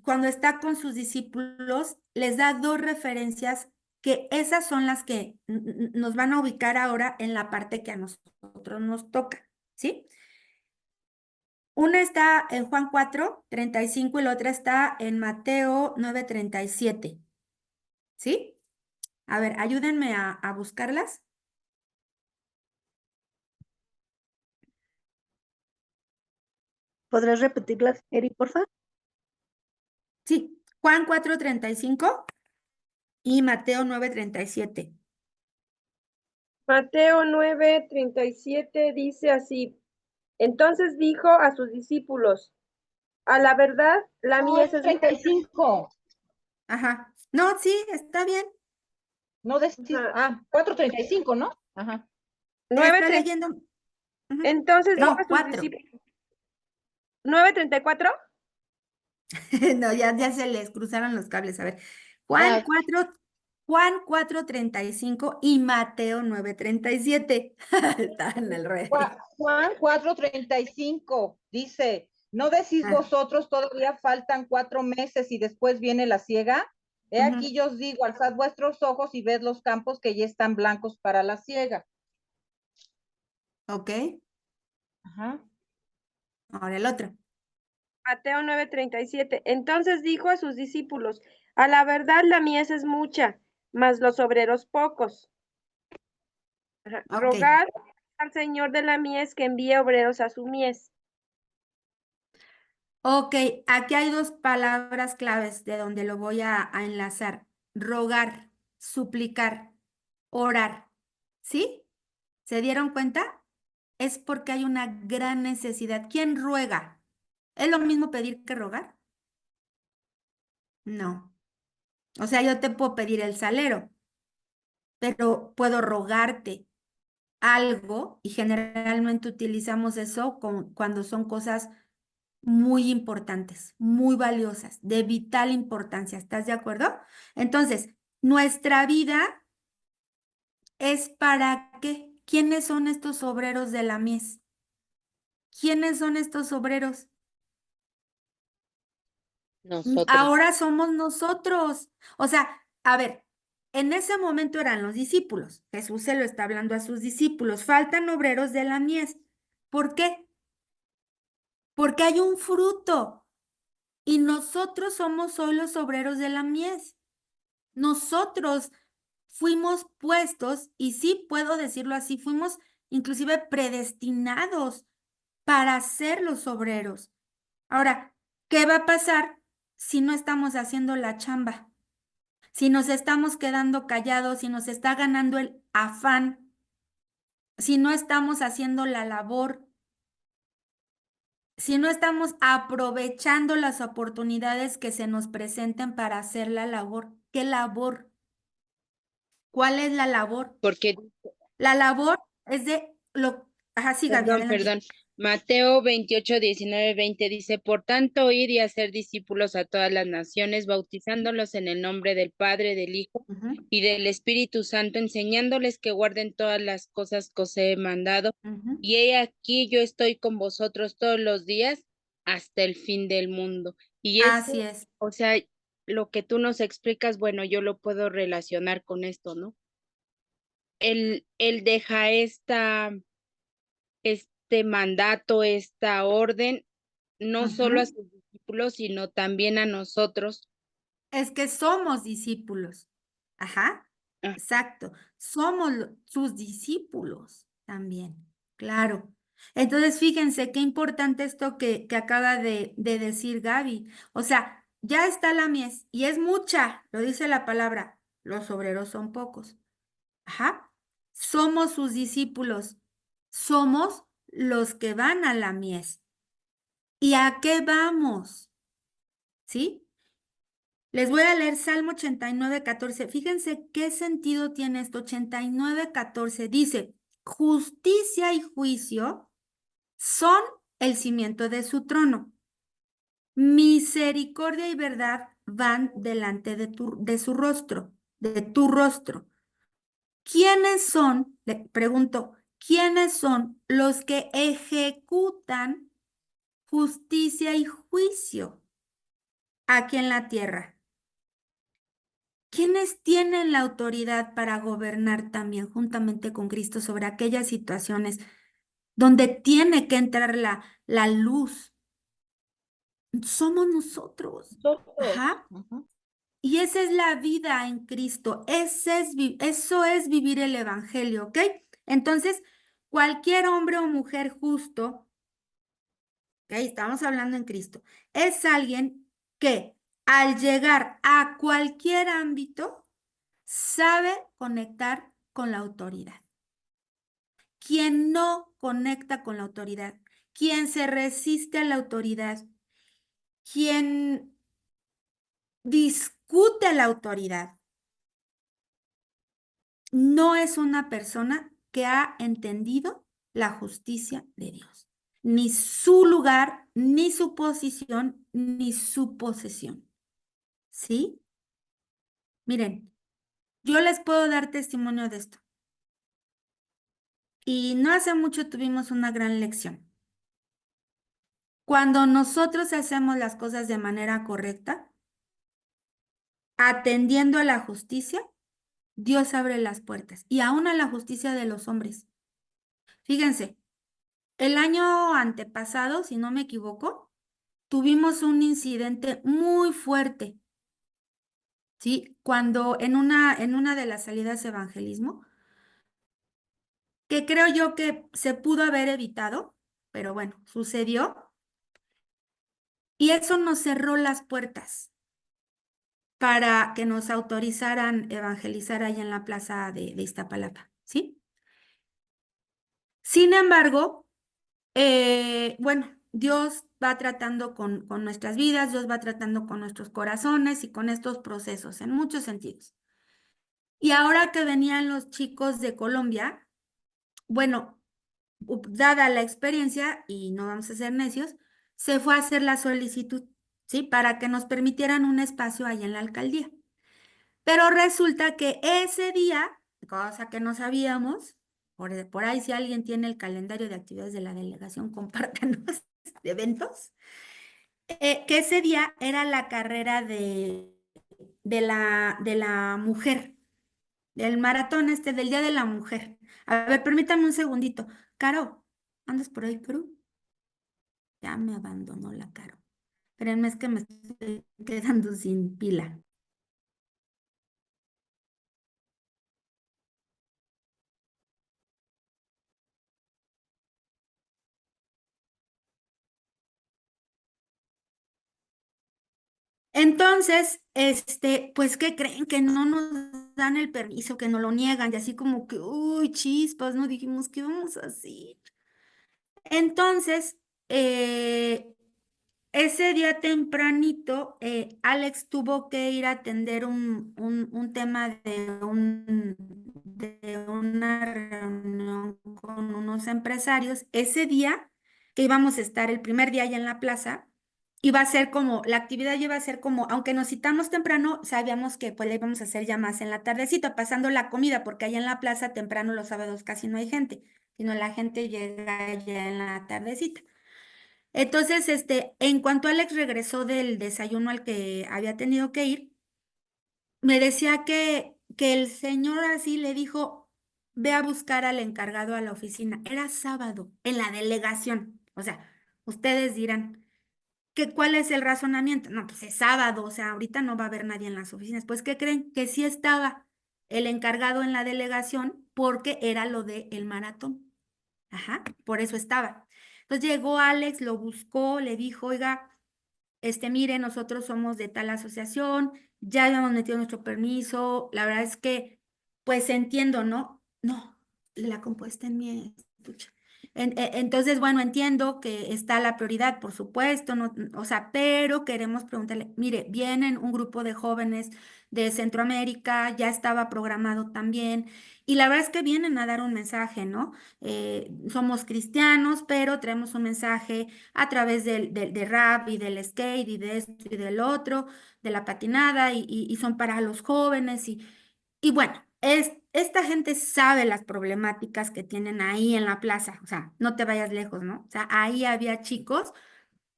cuando está con sus discípulos, les da dos referencias que esas son las que nos van a ubicar ahora en la parte que a nosotros nos toca, ¿sí? Una está en Juan 4:35 y la otra está en Mateo 9:37, ¿sí? A ver, ayúdenme a buscarlas. ¿Podrás repetirlas, Eri, por favor? Sí, Juan 4:35 y Mateo 9:37. Mateo 9:37 dice así: entonces dijo a sus discípulos, a la verdad, la No, mies es es mucha. 35. Ajá. No, sí, está bien. No decís. Ajá. Ah, 4:35, ¿no? Ajá. Está 9:30. leyendo. Ujú. Entonces dijo No, a sus 4. discípulos. 9:34. No, ya se les cruzaron los cables. A ver, Juan Ya. 4, Juan 4:35 y Mateo 9:37. Está en el revés. Juan 4:35 dice, ¿no decís Ah, vosotros todavía faltan 4 meses y después viene la siega? He ujú. aquí yo os digo, alzad vuestros ojos y ved los campos que ya están blancos para la siega. Ok, Ajá. ahora el otro. Mateo 9:37. Entonces dijo a sus discípulos, a la verdad la mies es mucha, mas los obreros pocos. Ajá. Ok, Rogad al Señor de la mies que envíe obreros a su mies. ok, aquí hay dos palabras claves de donde lo voy a enlazar. Rogar, suplicar, orar. ¿Sí? ¿Se dieron cuenta? Es porque hay una gran necesidad. ¿Quién ruega? ¿Es lo mismo pedir que rogar? No. O sea, yo te puedo pedir el salero, pero puedo rogarte algo y generalmente utilizamos eso cuando son cosas muy importantes, muy valiosas, de vital importancia. ¿Estás de acuerdo? Entonces, nuestra vida es para qué. ¿Quiénes son estos obreros de la mies? ¿Quiénes son estos obreros? Nosotros. Ahora somos nosotros. O sea, a ver, en ese momento eran los discípulos. Jesús se lo está hablando a sus discípulos. Faltan obreros de la mies. ¿Por qué? Porque hay un fruto y nosotros somos hoy los obreros de la mies. Nosotros fuimos puestos, y sí puedo decirlo así, fuimos inclusive predestinados para ser los obreros. Ahora, ¿qué va a pasar si no estamos haciendo la chamba? Si nos estamos quedando callados, si nos está ganando el afán, si no estamos haciendo la labor, si no estamos aprovechando las oportunidades que se nos presenten para hacer la labor. ¿Qué labor? ¿Cuál es la labor? Porque, La labor es de lo... Ajá, sí, Gaby, adelante. perdón, Mateo 28, 19, 20 dice, por tanto, id y hacer discípulos a todas las naciones, bautizándolos en el nombre del Padre, del Hijo Ujú, y del Espíritu Santo, enseñándoles que guarden todas las cosas que os he mandado. ujú. Y he aquí, yo estoy con vosotros todos los días hasta el fin del mundo. Y Así eso, es. o sea, lo que tú nos explicas, bueno, yo lo puedo relacionar con esto, ¿no? Él deja este mandato, esta orden, no solo a Ujú. sus discípulos, sino también a nosotros. Es que somos discípulos. Ajá, Ah, exacto. Somos sus discípulos también, claro. Entonces, fíjense qué importante esto que acaba de decir Gaby. O sea, ya está la mies y es mucha, lo dice la palabra. Los obreros son pocos. Ajá. Somos sus discípulos. Somos los que van a la mies. ¿Y a qué vamos? ¿Sí? Les voy a leer Salmo 89:14. Fíjense qué sentido tiene esto. 89:14 dice, justicia y juicio son el cimiento de su trono. Misericordia y verdad van delante de su rostro, de tu rostro. ¿Quiénes son, le pregunto, quiénes son los que ejecutan justicia y juicio aquí en la tierra? ¿Quiénes tienen la autoridad para gobernar también juntamente con Cristo sobre aquellas situaciones donde tiene que entrar la luz? Somos nosotros. Nosotros. Ajá. Ujú. Y esa es la vida en Cristo. Eso es vivir el Evangelio, ¿ok? Entonces, cualquier hombre o mujer justo, ¿ok? Estamos hablando en Cristo, es alguien que al llegar a cualquier ámbito, sabe conectar con la autoridad. Quien no conecta con la autoridad, quien se resiste a la autoridad, quien discute la autoridad, no es una persona que ha entendido la justicia de Dios, ni su lugar, ni su posición, ni su posesión. ¿Sí? Miren, yo les puedo dar testimonio de esto. Y no hace mucho tuvimos una gran lección. Cuando nosotros hacemos las cosas de manera correcta, atendiendo a la justicia, Dios abre las puertas y aún a la justicia de los hombres. Fíjense, el año antepasado, si no me equivoco, tuvimos un incidente muy fuerte, ¿sí? Cuando en una de las salidas de evangelismo, que creo yo que se pudo haber evitado, pero bueno, sucedió, y eso nos cerró las puertas para que nos autorizaran evangelizar ahí en la plaza de Iztapalapa, ¿sí? Sin embargo, bueno, Dios va tratando con nuestras vidas, Dios va tratando con nuestros corazones y con estos procesos en muchos sentidos. Y ahora que venían los chicos de Colombia, bueno, dada la experiencia, y no vamos a ser necios, se fue a hacer la solicitud, ¿sí? Para que nos permitieran un espacio ahí en la alcaldía. Pero resulta que ese día, cosa que no sabíamos, Por ahí, si alguien tiene el calendario de actividades de la delegación, compártanos de eventos. Que ese día era la carrera de la mujer, del maratón del Día de la Mujer. A ver, permítame un segundito. Caro, ¿andas por ahí, Caro? Ya me abandonó la Caro. Espérenme, es que me estoy quedando sin pila. Entonces, pues, ¿qué creen? Que no nos dan el permiso, que nos lo niegan, y así como que, uy, chispas, ¿no? Dijimos, ¿qué vamos a hacer? Entonces, ese día tempranito, Alex tuvo que ir a atender un tema de una reunión con unos empresarios. Ese día, que íbamos a estar el primer día allá en la plaza, iba a ser como, la actividad iba a ser como, aunque nos citamos temprano, sabíamos que pues la íbamos a hacer ya más en la tardecita, pasando la comida, porque allá en la plaza temprano los sábados casi no hay gente, sino la gente llega ya en la tardecita. Entonces, en cuanto Alex regresó del desayuno al que había tenido que ir, me decía que el señor así le dijo, ve a buscar al encargado a la oficina. Era sábado, en la delegación. O sea, ustedes dirán, ¿cuál es el razonamiento? No, pues es sábado, o sea, ahorita no va a haber nadie en las oficinas. Pues, ¿qué creen? Que sí estaba el encargado en la delegación porque era lo del maratón. Ajá, por eso estaba. Entonces llegó Alex, lo buscó, le dijo, oiga, mire, nosotros somos de tal asociación, ya habíamos metido nuestro permiso, la verdad es que, pues entiendo, ¿no? No, la compuesta en mi estuche. Entonces, bueno, entiendo que está la prioridad, por supuesto, no, o sea, pero queremos preguntarle, mire, vienen un grupo de jóvenes de Centroamérica, ya estaba programado también, y la verdad es que vienen a dar un mensaje, ¿no? Somos cristianos, pero traemos un mensaje a través del rap y del skate y de esto y del otro, de la patinada y son para los jóvenes y bueno, esta gente sabe las problemáticas que tienen ahí en la plaza, o sea, no te vayas lejos, ¿no? O sea, ahí había chicos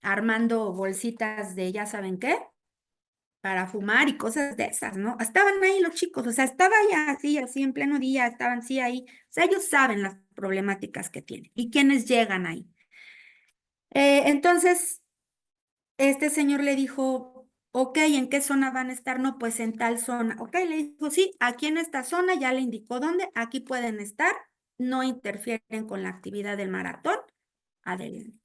armando bolsitas de ya saben qué, para fumar y cosas de esas, ¿no? Estaban ahí los chicos, o sea, estaba ya así en pleno día, estaban así ahí, o sea, ellos saben las problemáticas que tienen y quiénes llegan ahí. Entonces, este señor le dijo, ok, ¿en qué zona van a estar? No, pues en tal zona. Ok, le dijo, sí, aquí en esta zona, ya le indicó dónde, aquí pueden estar, no interfieren con la actividad del maratón. Adelante.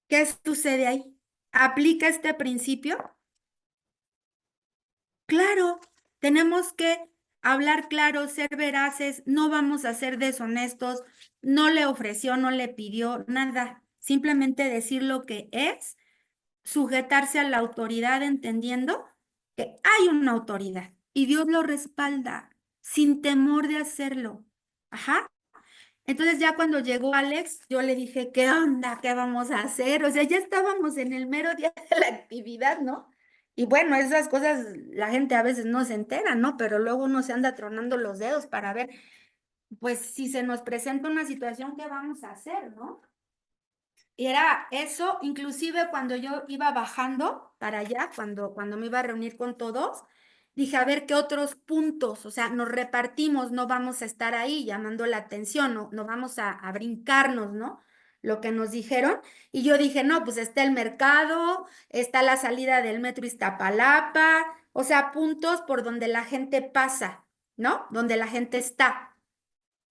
¿Qué sucede ahí? ¿Aplica este principio? Claro, tenemos que hablar claro, ser veraces, no vamos a ser deshonestos, no le ofreció, no le pidió nada, simplemente decir lo que es, sujetarse a la autoridad entendiendo que hay una autoridad y Dios lo respalda sin temor de hacerlo. Ajá. Entonces ya cuando llegó Alex, yo le dije, ¿qué onda? ¿Qué vamos a hacer? O sea, ya estábamos en el mero día de la actividad, ¿no? Y bueno, esas cosas la gente a veces no se entera, ¿no? Pero luego uno se anda tronando los dedos para ver, pues si se nos presenta una situación, ¿qué vamos a hacer, no? Y era eso, inclusive cuando yo iba bajando para allá, cuando me iba a reunir con todos, dije, a ver qué otros puntos, o sea, nos repartimos, no vamos a estar ahí llamando la atención, no vamos a brincarnos, ¿no? Lo que nos dijeron. Y yo dije, no, pues está el mercado, está la salida del metro Iztapalapa, o sea, puntos por donde la gente pasa, ¿no? Donde la gente está.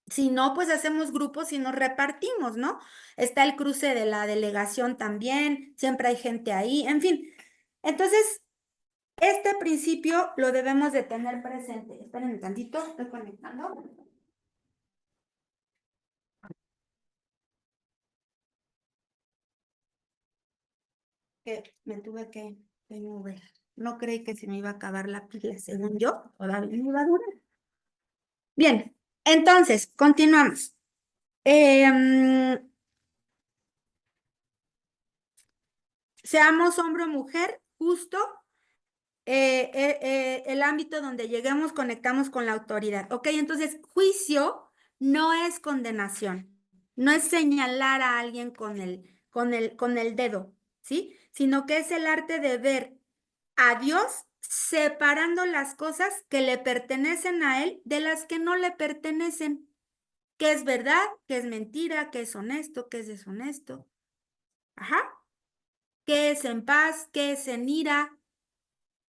Si no, pues hacemos grupos y nos repartimos, ¿no? Está el cruce de la delegación también, siempre hay gente ahí, en fin. Entonces, este principio lo debemos de tener presente. Esperen tantito, estoy conectando. Que me tuve que mover. No creí que se me iba a acabar la pila, según yo, todavía me iba a durar. Bien, entonces, continuamos. Seamos hombre o mujer, justo, el ámbito donde lleguemos, conectamos con la autoridad. Ok, entonces juicio no es condenación, no es señalar a alguien con el dedo, ¿sí? Sino que es el arte de ver a Dios separando las cosas que le pertenecen a Él de las que no le pertenecen. ¿Qué es verdad? ¿Qué es mentira? ¿Qué es honesto? ¿Qué es deshonesto? Ajá. ¿Qué es en paz? ¿Qué es en ira?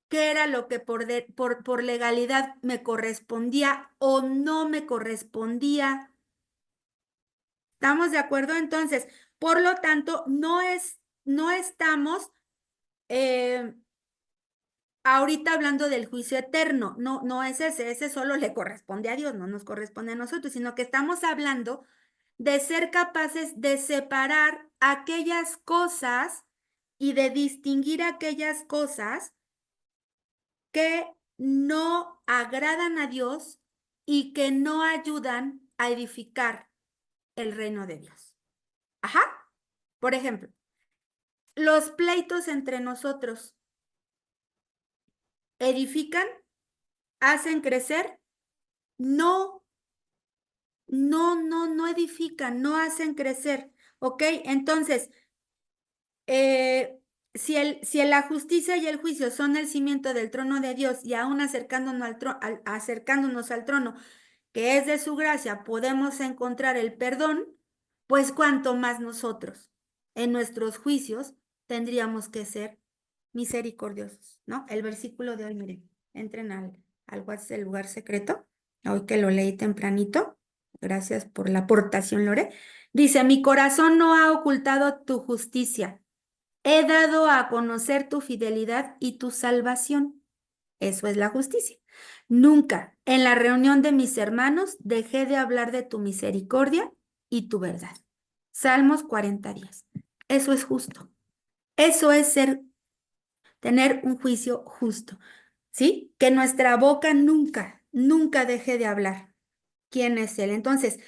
¿Qué era lo que por legalidad me correspondía o no me correspondía? ¿Estamos de acuerdo? Entonces, por lo tanto, no estamos ahorita hablando del juicio eterno. No es ese solo le corresponde a Dios, no nos corresponde a nosotros, sino que estamos hablando de ser capaces de separar aquellas cosas y de distinguir aquellas cosas que no agradan a Dios y que no ayudan a edificar el reino de Dios. Ajá. Por ejemplo, los pleitos entre nosotros edifican, hacen crecer, no edifican, no hacen crecer. ¿Ok? Entonces, si la justicia y el juicio son el cimiento del trono de Dios y aún acercándonos al trono que es de su gracia, podemos encontrar el perdón, pues cuanto más nosotros en nuestros juicios tendríamos que ser misericordiosos, ¿no? El versículo de hoy, miren, entren al WhatsApp del lugar secreto, hoy que lo leí tempranito, gracias por la aportación, Lore. Dice, mi corazón no ha ocultado tu justicia, he dado a conocer tu fidelidad y tu salvación. Eso es la justicia. Nunca en la reunión de mis hermanos dejé de hablar de tu misericordia y tu verdad. Salmos 40:10. Eso es justo. Eso es tener un juicio justo. ¿Sí? Que nuestra boca nunca deje de hablar. ¿Quién es Él? Entonces,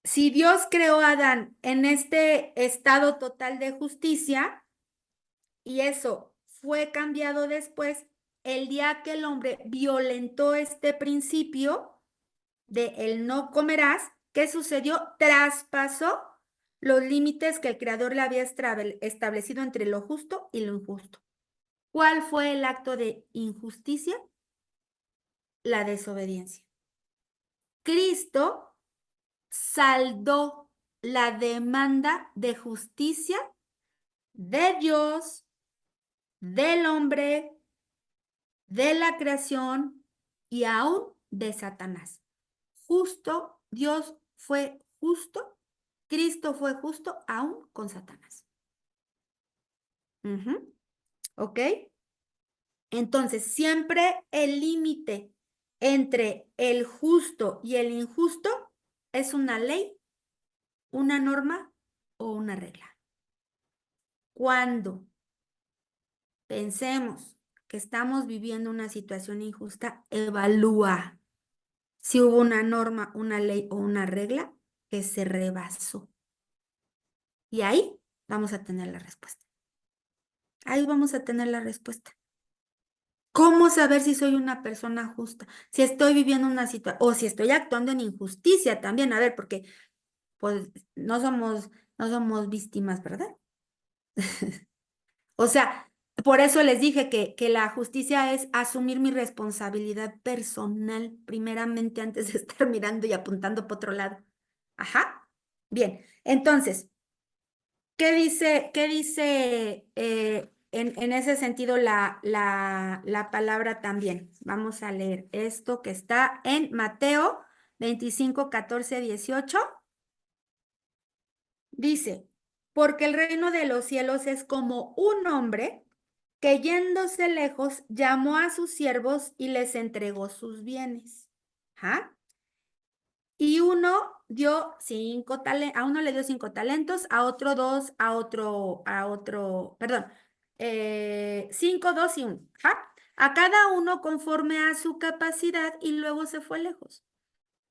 si Dios creó a Adán en este estado total de justicia y eso fue cambiado después, el día que el hombre violentó este principio de el no comerás, ¿qué sucedió? Traspasó los límites que el Creador le había establecido entre lo justo y lo injusto. ¿Cuál fue el acto de injusticia? La desobediencia. Cristo saldó la demanda de justicia de Dios, del hombre, de la creación y aún de Satanás. Justo, Dios fue justo, Cristo fue justo aún con Satanás. ¿Ok? Entonces, siempre el límite entre el justo y el injusto es una ley, una norma o una regla. Cuando pensemos que estamos viviendo una situación injusta, evalúa si hubo una norma, una ley o una regla que se rebasó. Y ahí vamos a tener la respuesta. Ahí vamos a tener la respuesta. ¿Cómo saber si soy una persona justa? Si estoy viviendo una situación, o si estoy actuando en injusticia también. A ver, porque pues no somos víctimas, ¿verdad? O sea, por eso les dije que la justicia es asumir mi responsabilidad personal, primeramente, antes de estar mirando y apuntando para otro lado. Ajá. Bien, entonces, ¿qué dice en ese sentido la palabra también? Vamos a leer esto que está en Mateo 25, 14, 18. Dice, porque el reino de los cielos es como un hombre que yéndose lejos llamó a sus siervos y les entregó sus bienes. ¿Ah? Y uno dio 5 talentos, a uno le dio 5 talentos, a otro 2, a otro, perdón, 5, 2 y 1. ¿Ah? A cada uno conforme a su capacidad y luego se fue lejos.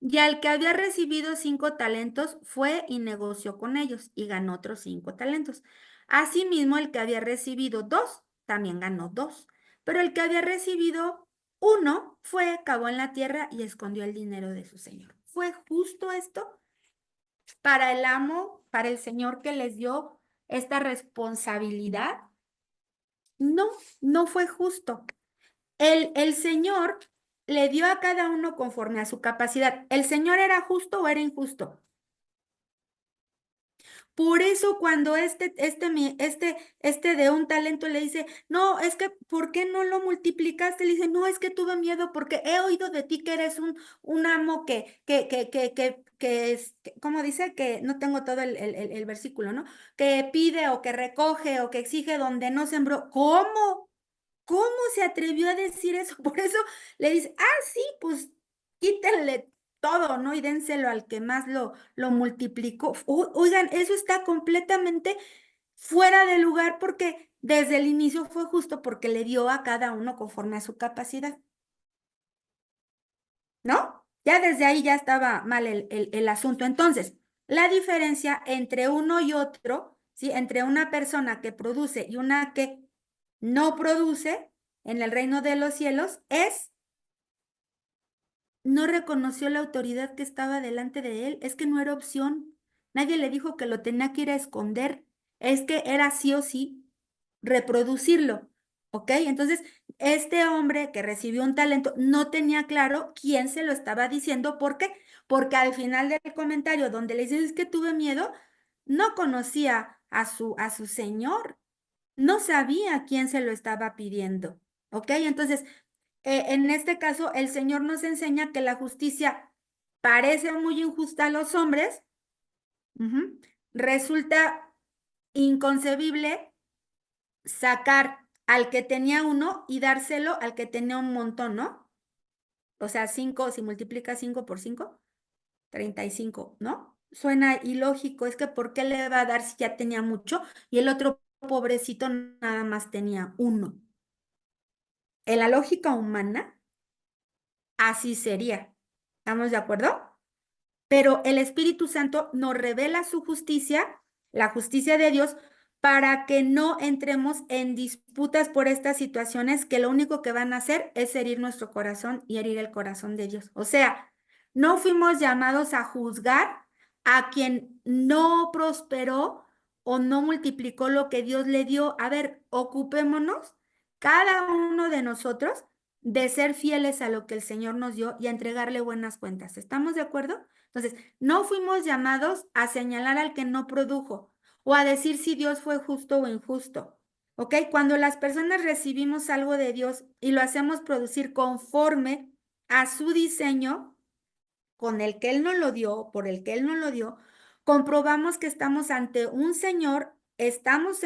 Y al que había recibido 5 talentos fue y negoció con ellos y ganó otros 5 talentos. Asimismo, el que había recibido 2 también ganó 2. pero el que había recibido uno fue, cavó en la tierra y escondió el dinero de su señor. ¿Fue justo esto para el amo, para el señor que les dio esta responsabilidad? No, no fue justo. El señor le dio a cada uno conforme a su capacidad. ¿El señor era justo o era injusto? Por eso cuando este de un talento le dice, no, es que, ¿por qué no lo multiplicaste? Le dice, no, es que tuve miedo porque he oído de ti que eres un amo ¿cómo dice? Que no tengo todo el versículo, ¿no? Que pide o que recoge o que exige donde no sembró. ¿Cómo? ¿Cómo se atrevió a decir eso? Por eso le dice, sí, pues quítenle todo, ¿no? Y dénselo al que más lo multiplicó. Oigan, eso está completamente fuera de lugar porque desde el inicio fue justo porque le dio a cada uno conforme a su capacidad. ¿No? Ya desde ahí ya estaba mal el asunto. Entonces, la diferencia entre uno y otro, ¿sí? Entre una persona que produce y una que no produce en el reino de los cielos es no reconoció la autoridad que estaba delante de él. Es que no era opción. Nadie le dijo que lo tenía que ir a esconder. Es que era sí o sí reproducirlo. ¿Ok? Entonces, este hombre que recibió un talento no tenía claro quién se lo estaba diciendo. ¿Por qué? Porque al final del comentario donde le dice es que tuve miedo, no conocía a su señor. No sabía quién se lo estaba pidiendo. ¿Ok? Entonces, en este caso, el Señor nos enseña que la justicia parece muy injusta a los hombres. Resulta inconcebible sacar al que tenía uno y dárselo al que tenía un montón, ¿no? O sea, 5, si multiplica 5 por 5, 35, ¿no? Suena ilógico, es que ¿por qué le va a dar si ya tenía mucho y el otro pobrecito nada más tenía uno? En la lógica humana, así sería. ¿Estamos de acuerdo? Pero el Espíritu Santo nos revela su justicia, la justicia de Dios, para que no entremos en disputas por estas situaciones que lo único que van a hacer es herir nuestro corazón y herir el corazón de Dios. O sea, no fuimos llamados a juzgar a quien no prosperó o no multiplicó lo que Dios le dio. A ver, ocupémonos cada uno de nosotros de ser fieles a lo que el Señor nos dio y a entregarle buenas cuentas. ¿Estamos de acuerdo? Entonces, no fuimos llamados a señalar al que no produjo o a decir si Dios fue justo o injusto. ¿Ok? Cuando las personas recibimos algo de Dios y lo hacemos producir conforme a su diseño, con el que Él nos lo dio, por el que Él nos lo dio, comprobamos que estamos ante un Señor, estamos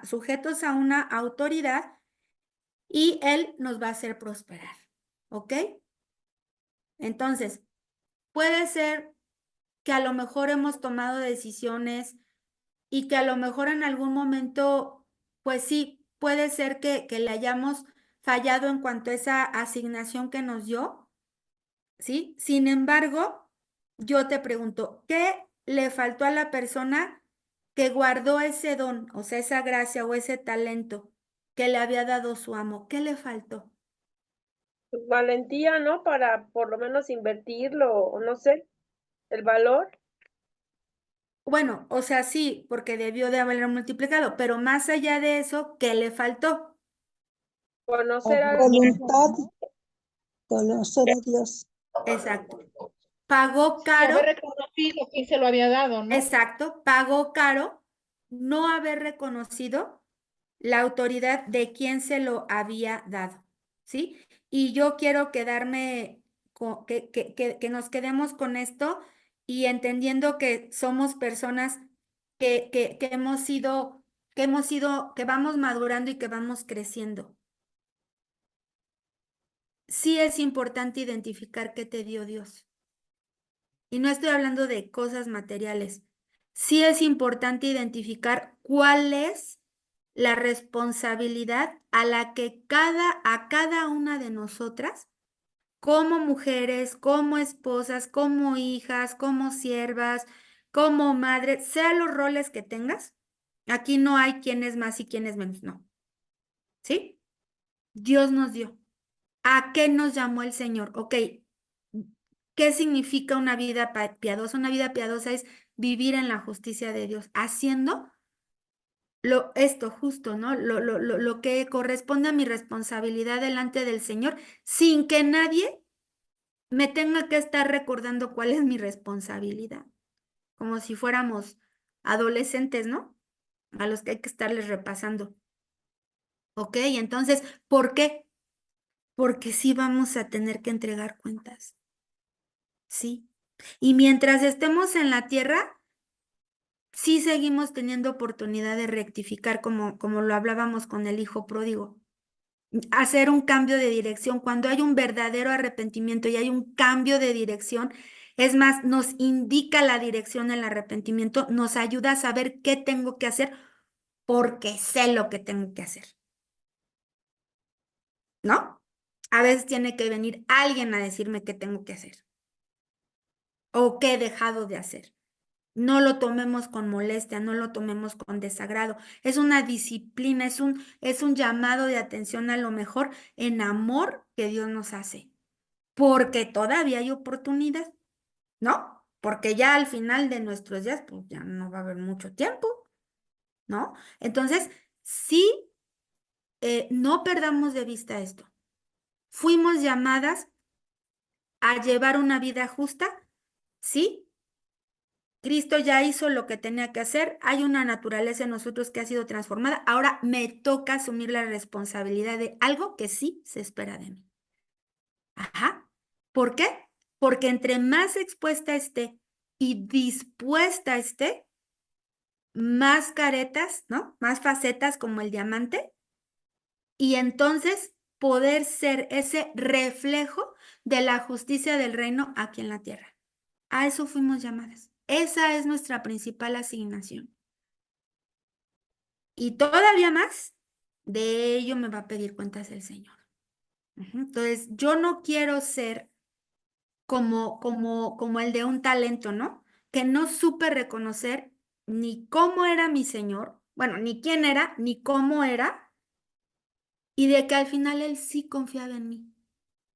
sujetos a una autoridad y Él nos va a hacer prosperar. ¿Ok? Entonces, puede ser que a lo mejor hemos tomado decisiones y que a lo mejor en algún momento, pues sí, puede ser que le hayamos fallado en cuanto a esa asignación que nos dio, ¿sí? Sin embargo, yo te pregunto, ¿qué le faltó a la persona que guardó ese don, o sea, esa gracia o ese talento que le había dado su amo? ¿Qué le faltó? Pues valentía, ¿no? Para por lo menos invertirlo, o no sé, el valor. Bueno, o sea, sí, porque debió de haberlo multiplicado, pero más allá de eso, ¿qué le faltó? Conocer a Voluntad, conocer a Dios. Exacto. Pagó Y haber caro, reconocido quién se lo había dado, ¿no? exacto, pagó caro no haber reconocido la autoridad de quien se lo había dado, ¿sí? Y yo quiero quedarme, que nos quedemos con esto y entendiendo que somos personas que hemos sido, que vamos madurando y que vamos creciendo. Sí es importante identificar qué te dio Dios. Y no estoy hablando de cosas materiales. Sí es importante identificar cuál es la responsabilidad a la que a cada una de nosotras, como mujeres, como esposas, como hijas, como siervas, como madres, sean los roles que tengas. Aquí no hay quién es más y quién es menos, no. ¿Sí? Dios nos dio. ¿A qué nos llamó el Señor? Ok, ¿qué significa una vida piadosa? Una vida piadosa es vivir en la justicia de Dios, haciendo esto justo, ¿no? Lo que corresponde a mi responsabilidad delante del Señor, sin que nadie me tenga que estar recordando cuál es mi responsabilidad, como si fuéramos adolescentes, ¿no? A los que hay que estarles repasando. Ok, entonces, ¿por qué? Porque sí vamos a tener que entregar cuentas. Sí. Y mientras estemos en la tierra, sí seguimos teniendo oportunidad de rectificar, como lo hablábamos con el hijo pródigo. Hacer un cambio de dirección. Cuando hay un verdadero arrepentimiento y hay un cambio de dirección, es más, nos indica la dirección el arrepentimiento, nos ayuda a saber qué tengo que hacer porque sé lo que tengo que hacer. ¿No? A veces tiene que venir alguien a decirme qué tengo que hacer o qué he dejado de hacer. No lo tomemos con molestia, no lo tomemos con desagrado. Es una disciplina, es un llamado de atención a lo mejor en amor que Dios nos hace. Porque todavía hay oportunidad, ¿no? Porque ya al final de nuestros días, pues ya no va a haber mucho tiempo, ¿no? Entonces, sí, no perdamos de vista esto. Fuimos llamadas a llevar una vida justa, ¿sí? Cristo ya hizo lo que tenía que hacer, hay una naturaleza en nosotros que ha sido transformada, ahora me toca asumir la responsabilidad de algo que sí se espera de mí. Ajá. ¿Por qué? Porque entre más expuesta esté y dispuesta esté, más caretas, ¿no? Más facetas como el diamante, y entonces poder ser ese reflejo de la justicia del reino aquí en la tierra. A eso fuimos llamadas. Esa es nuestra principal asignación. Y todavía más, de ello me va a pedir cuentas el Señor. Entonces, yo no quiero ser como el de un talento, ¿no? Que no supe reconocer ni cómo era mi Señor, bueno, ni quién era, ni cómo era, y de que al final Él sí confiaba en mí.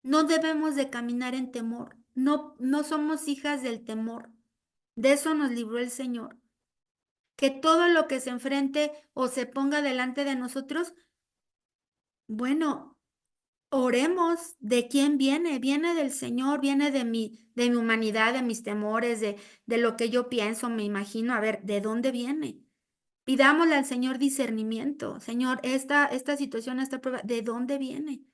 No debemos de caminar en temor, no somos hijas del temor. De eso nos libró el Señor. Que todo lo que se enfrente o se ponga delante de nosotros, bueno, oremos de quién viene, viene del Señor, viene de mi humanidad, de mis temores, de lo que yo pienso, me imagino, a ver, ¿de dónde viene? Pidámosle al Señor discernimiento. Señor, esta situación, esta prueba, ¿de dónde viene?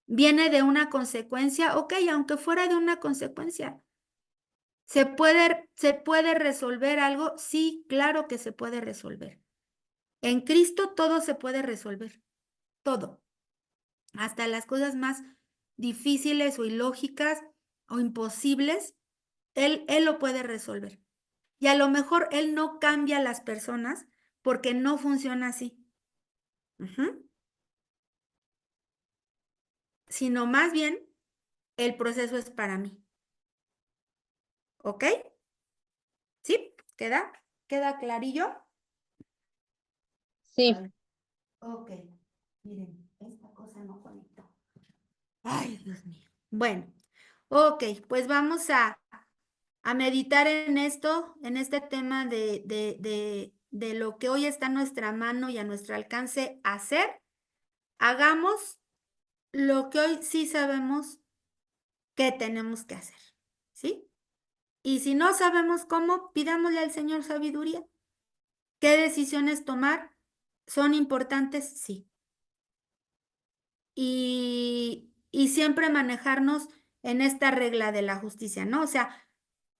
¿Viene de una consecuencia? Ok, aunque fuera de una consecuencia. ¿Se puede resolver algo? Sí, claro que se puede resolver. En Cristo todo se puede resolver, todo. Hasta las cosas más difíciles o ilógicas o imposibles, Él lo puede resolver. Y a lo mejor Él no cambia a las personas porque no funciona así. Sino más bien, el proceso es para mí. ¿Ok? ¿Sí? ¿Queda clarillo? Sí. Ok. Miren, esta cosa no conectó. Ay, Dios mío. Bueno, ok, pues vamos a meditar en esto, en este tema de lo que hoy está a nuestra mano y a nuestro alcance hacer. Hagamos lo que hoy sí sabemos que tenemos que hacer, ¿sí? Y si no sabemos cómo, pidámosle al Señor sabiduría. ¿Qué decisiones tomar? ¿Son importantes? Sí. Y siempre manejarnos en esta regla de la justicia, ¿no? O sea,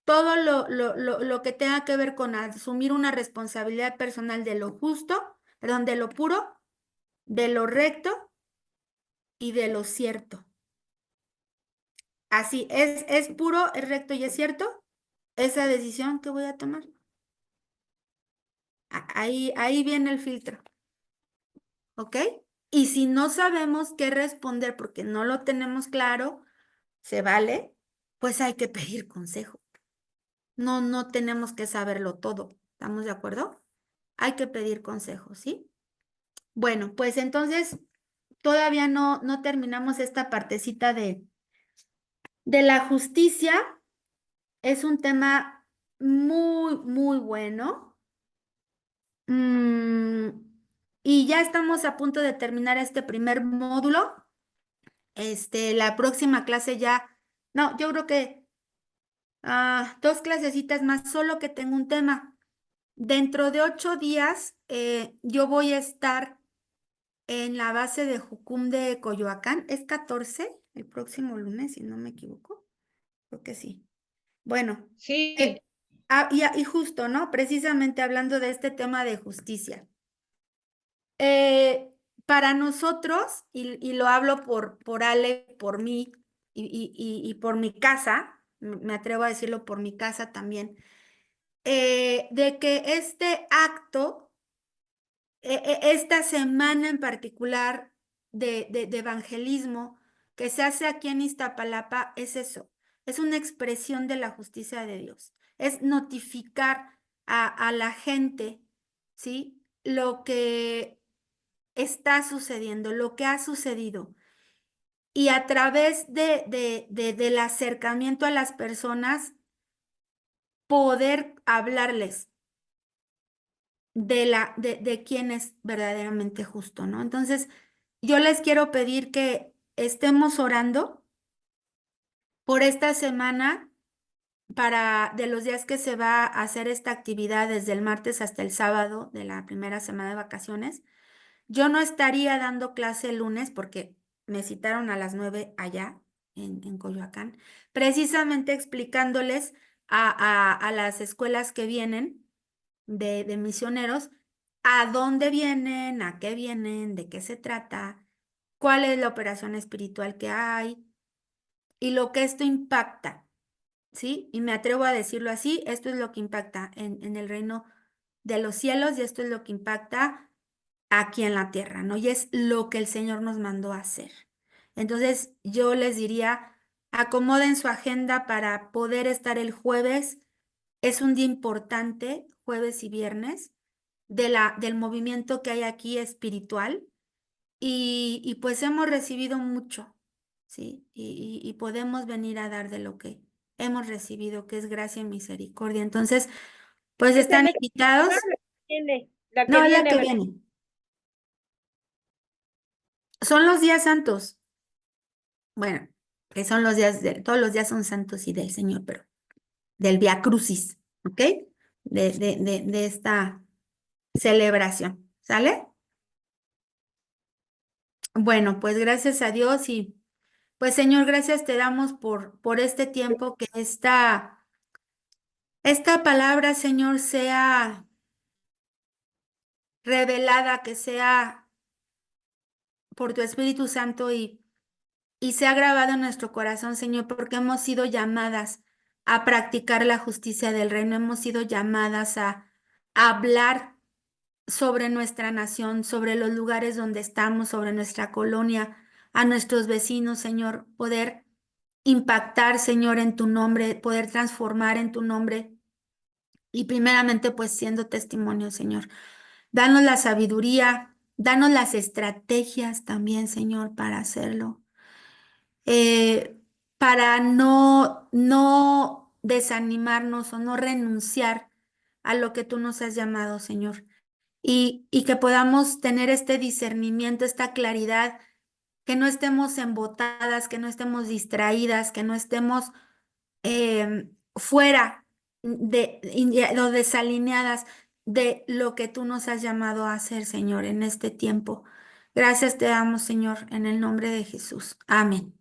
todo lo que tenga que ver con asumir una responsabilidad personal de lo justo, perdón, de lo puro, de lo recto y de lo cierto. Así, es puro, es recto y es cierto esa decisión que voy a tomar. Ahí viene el filtro. ¿Ok? Y si no sabemos qué responder porque no lo tenemos claro, se vale, pues hay que pedir consejo. No tenemos que saberlo todo. ¿Estamos de acuerdo? Hay que pedir consejo, ¿sí? Bueno, pues entonces todavía no terminamos esta partecita de la justicia. Es un tema muy, muy bueno. Mm, y ya estamos a punto de terminar este primer módulo. La próxima clase ya, no, yo creo que 2 clasecitas más, solo que tengo un tema. Dentro de 8 días, yo voy a estar en la base de Jucum de Coyoacán. Es 14, el próximo lunes, si no me equivoco. Creo que sí. Bueno, Sí, y justo, ¿no? Precisamente hablando de este tema de justicia. Para nosotros, y lo hablo por Ale, por mí y por mi casa, me atrevo a decirlo por mi casa también, de que este acto, esta semana en particular de evangelismo que se hace aquí en Iztapalapa, es eso, es una expresión de la justicia de Dios, es notificar a la gente, ¿sí? Lo que está sucediendo, lo que ha sucedido. Y a través del acercamiento a las personas, poder hablarles de quién es verdaderamente justo, ¿no? Entonces, yo les quiero pedir que estemos orando por esta semana de los días que se va a hacer esta actividad desde el martes hasta el sábado de la primera semana de vacaciones. Yo no estaría dando clase el lunes porque me citaron a las 9 allá en Coyoacán, precisamente explicándoles a las escuelas que vienen de misioneros a dónde vienen, a qué vienen, de qué se trata, cuál es la operación espiritual que hay y lo que esto impacta, ¿sí? Y me atrevo a decirlo así, esto es lo que impacta en el reino de los cielos y esto es lo que impacta aquí en la tierra, ¿no? Y es lo que el Señor nos mandó a hacer. Entonces, yo les diría, acomoden su agenda para poder estar el jueves. Es un día importante, jueves y viernes, del movimiento que hay aquí espiritual. Y pues hemos recibido mucho, ¿sí? Y podemos venir a dar de lo que hemos recibido, que es gracia y misericordia. Entonces, pues ¿Es en están esta invitados. semana o la que viene? La que No, es la viene, que ¿verdad? viene. Son los días santos. Bueno, que son los días todos los días son santos y del Señor, pero del Vía Crucis, ¿ok? De esta celebración, ¿sale? Bueno, pues gracias a Dios y pues Señor, gracias te damos por este tiempo, que esta palabra, Señor, sea revelada, que sea por tu Espíritu Santo y sea grabado en nuestro corazón, Señor, porque hemos sido llamadas a practicar la justicia del reino, hemos sido llamadas a hablar sobre nuestra nación, sobre los lugares donde estamos, sobre nuestra colonia, a nuestros vecinos, Señor, poder impactar, Señor, en tu nombre, poder transformar en tu nombre y primeramente pues siendo testimonio, Señor. Danos la sabiduría, danos las estrategias también, Señor, para hacerlo. Para no desanimarnos o no renunciar a lo que tú nos has llamado, Señor. Y que podamos tener este discernimiento, esta claridad, que no estemos embotadas, que no estemos distraídas, que no estemos fuera o desalineadas de lo que tú nos has llamado a hacer, Señor, en este tiempo. Gracias te damos, Señor, en el nombre de Jesús. Amén.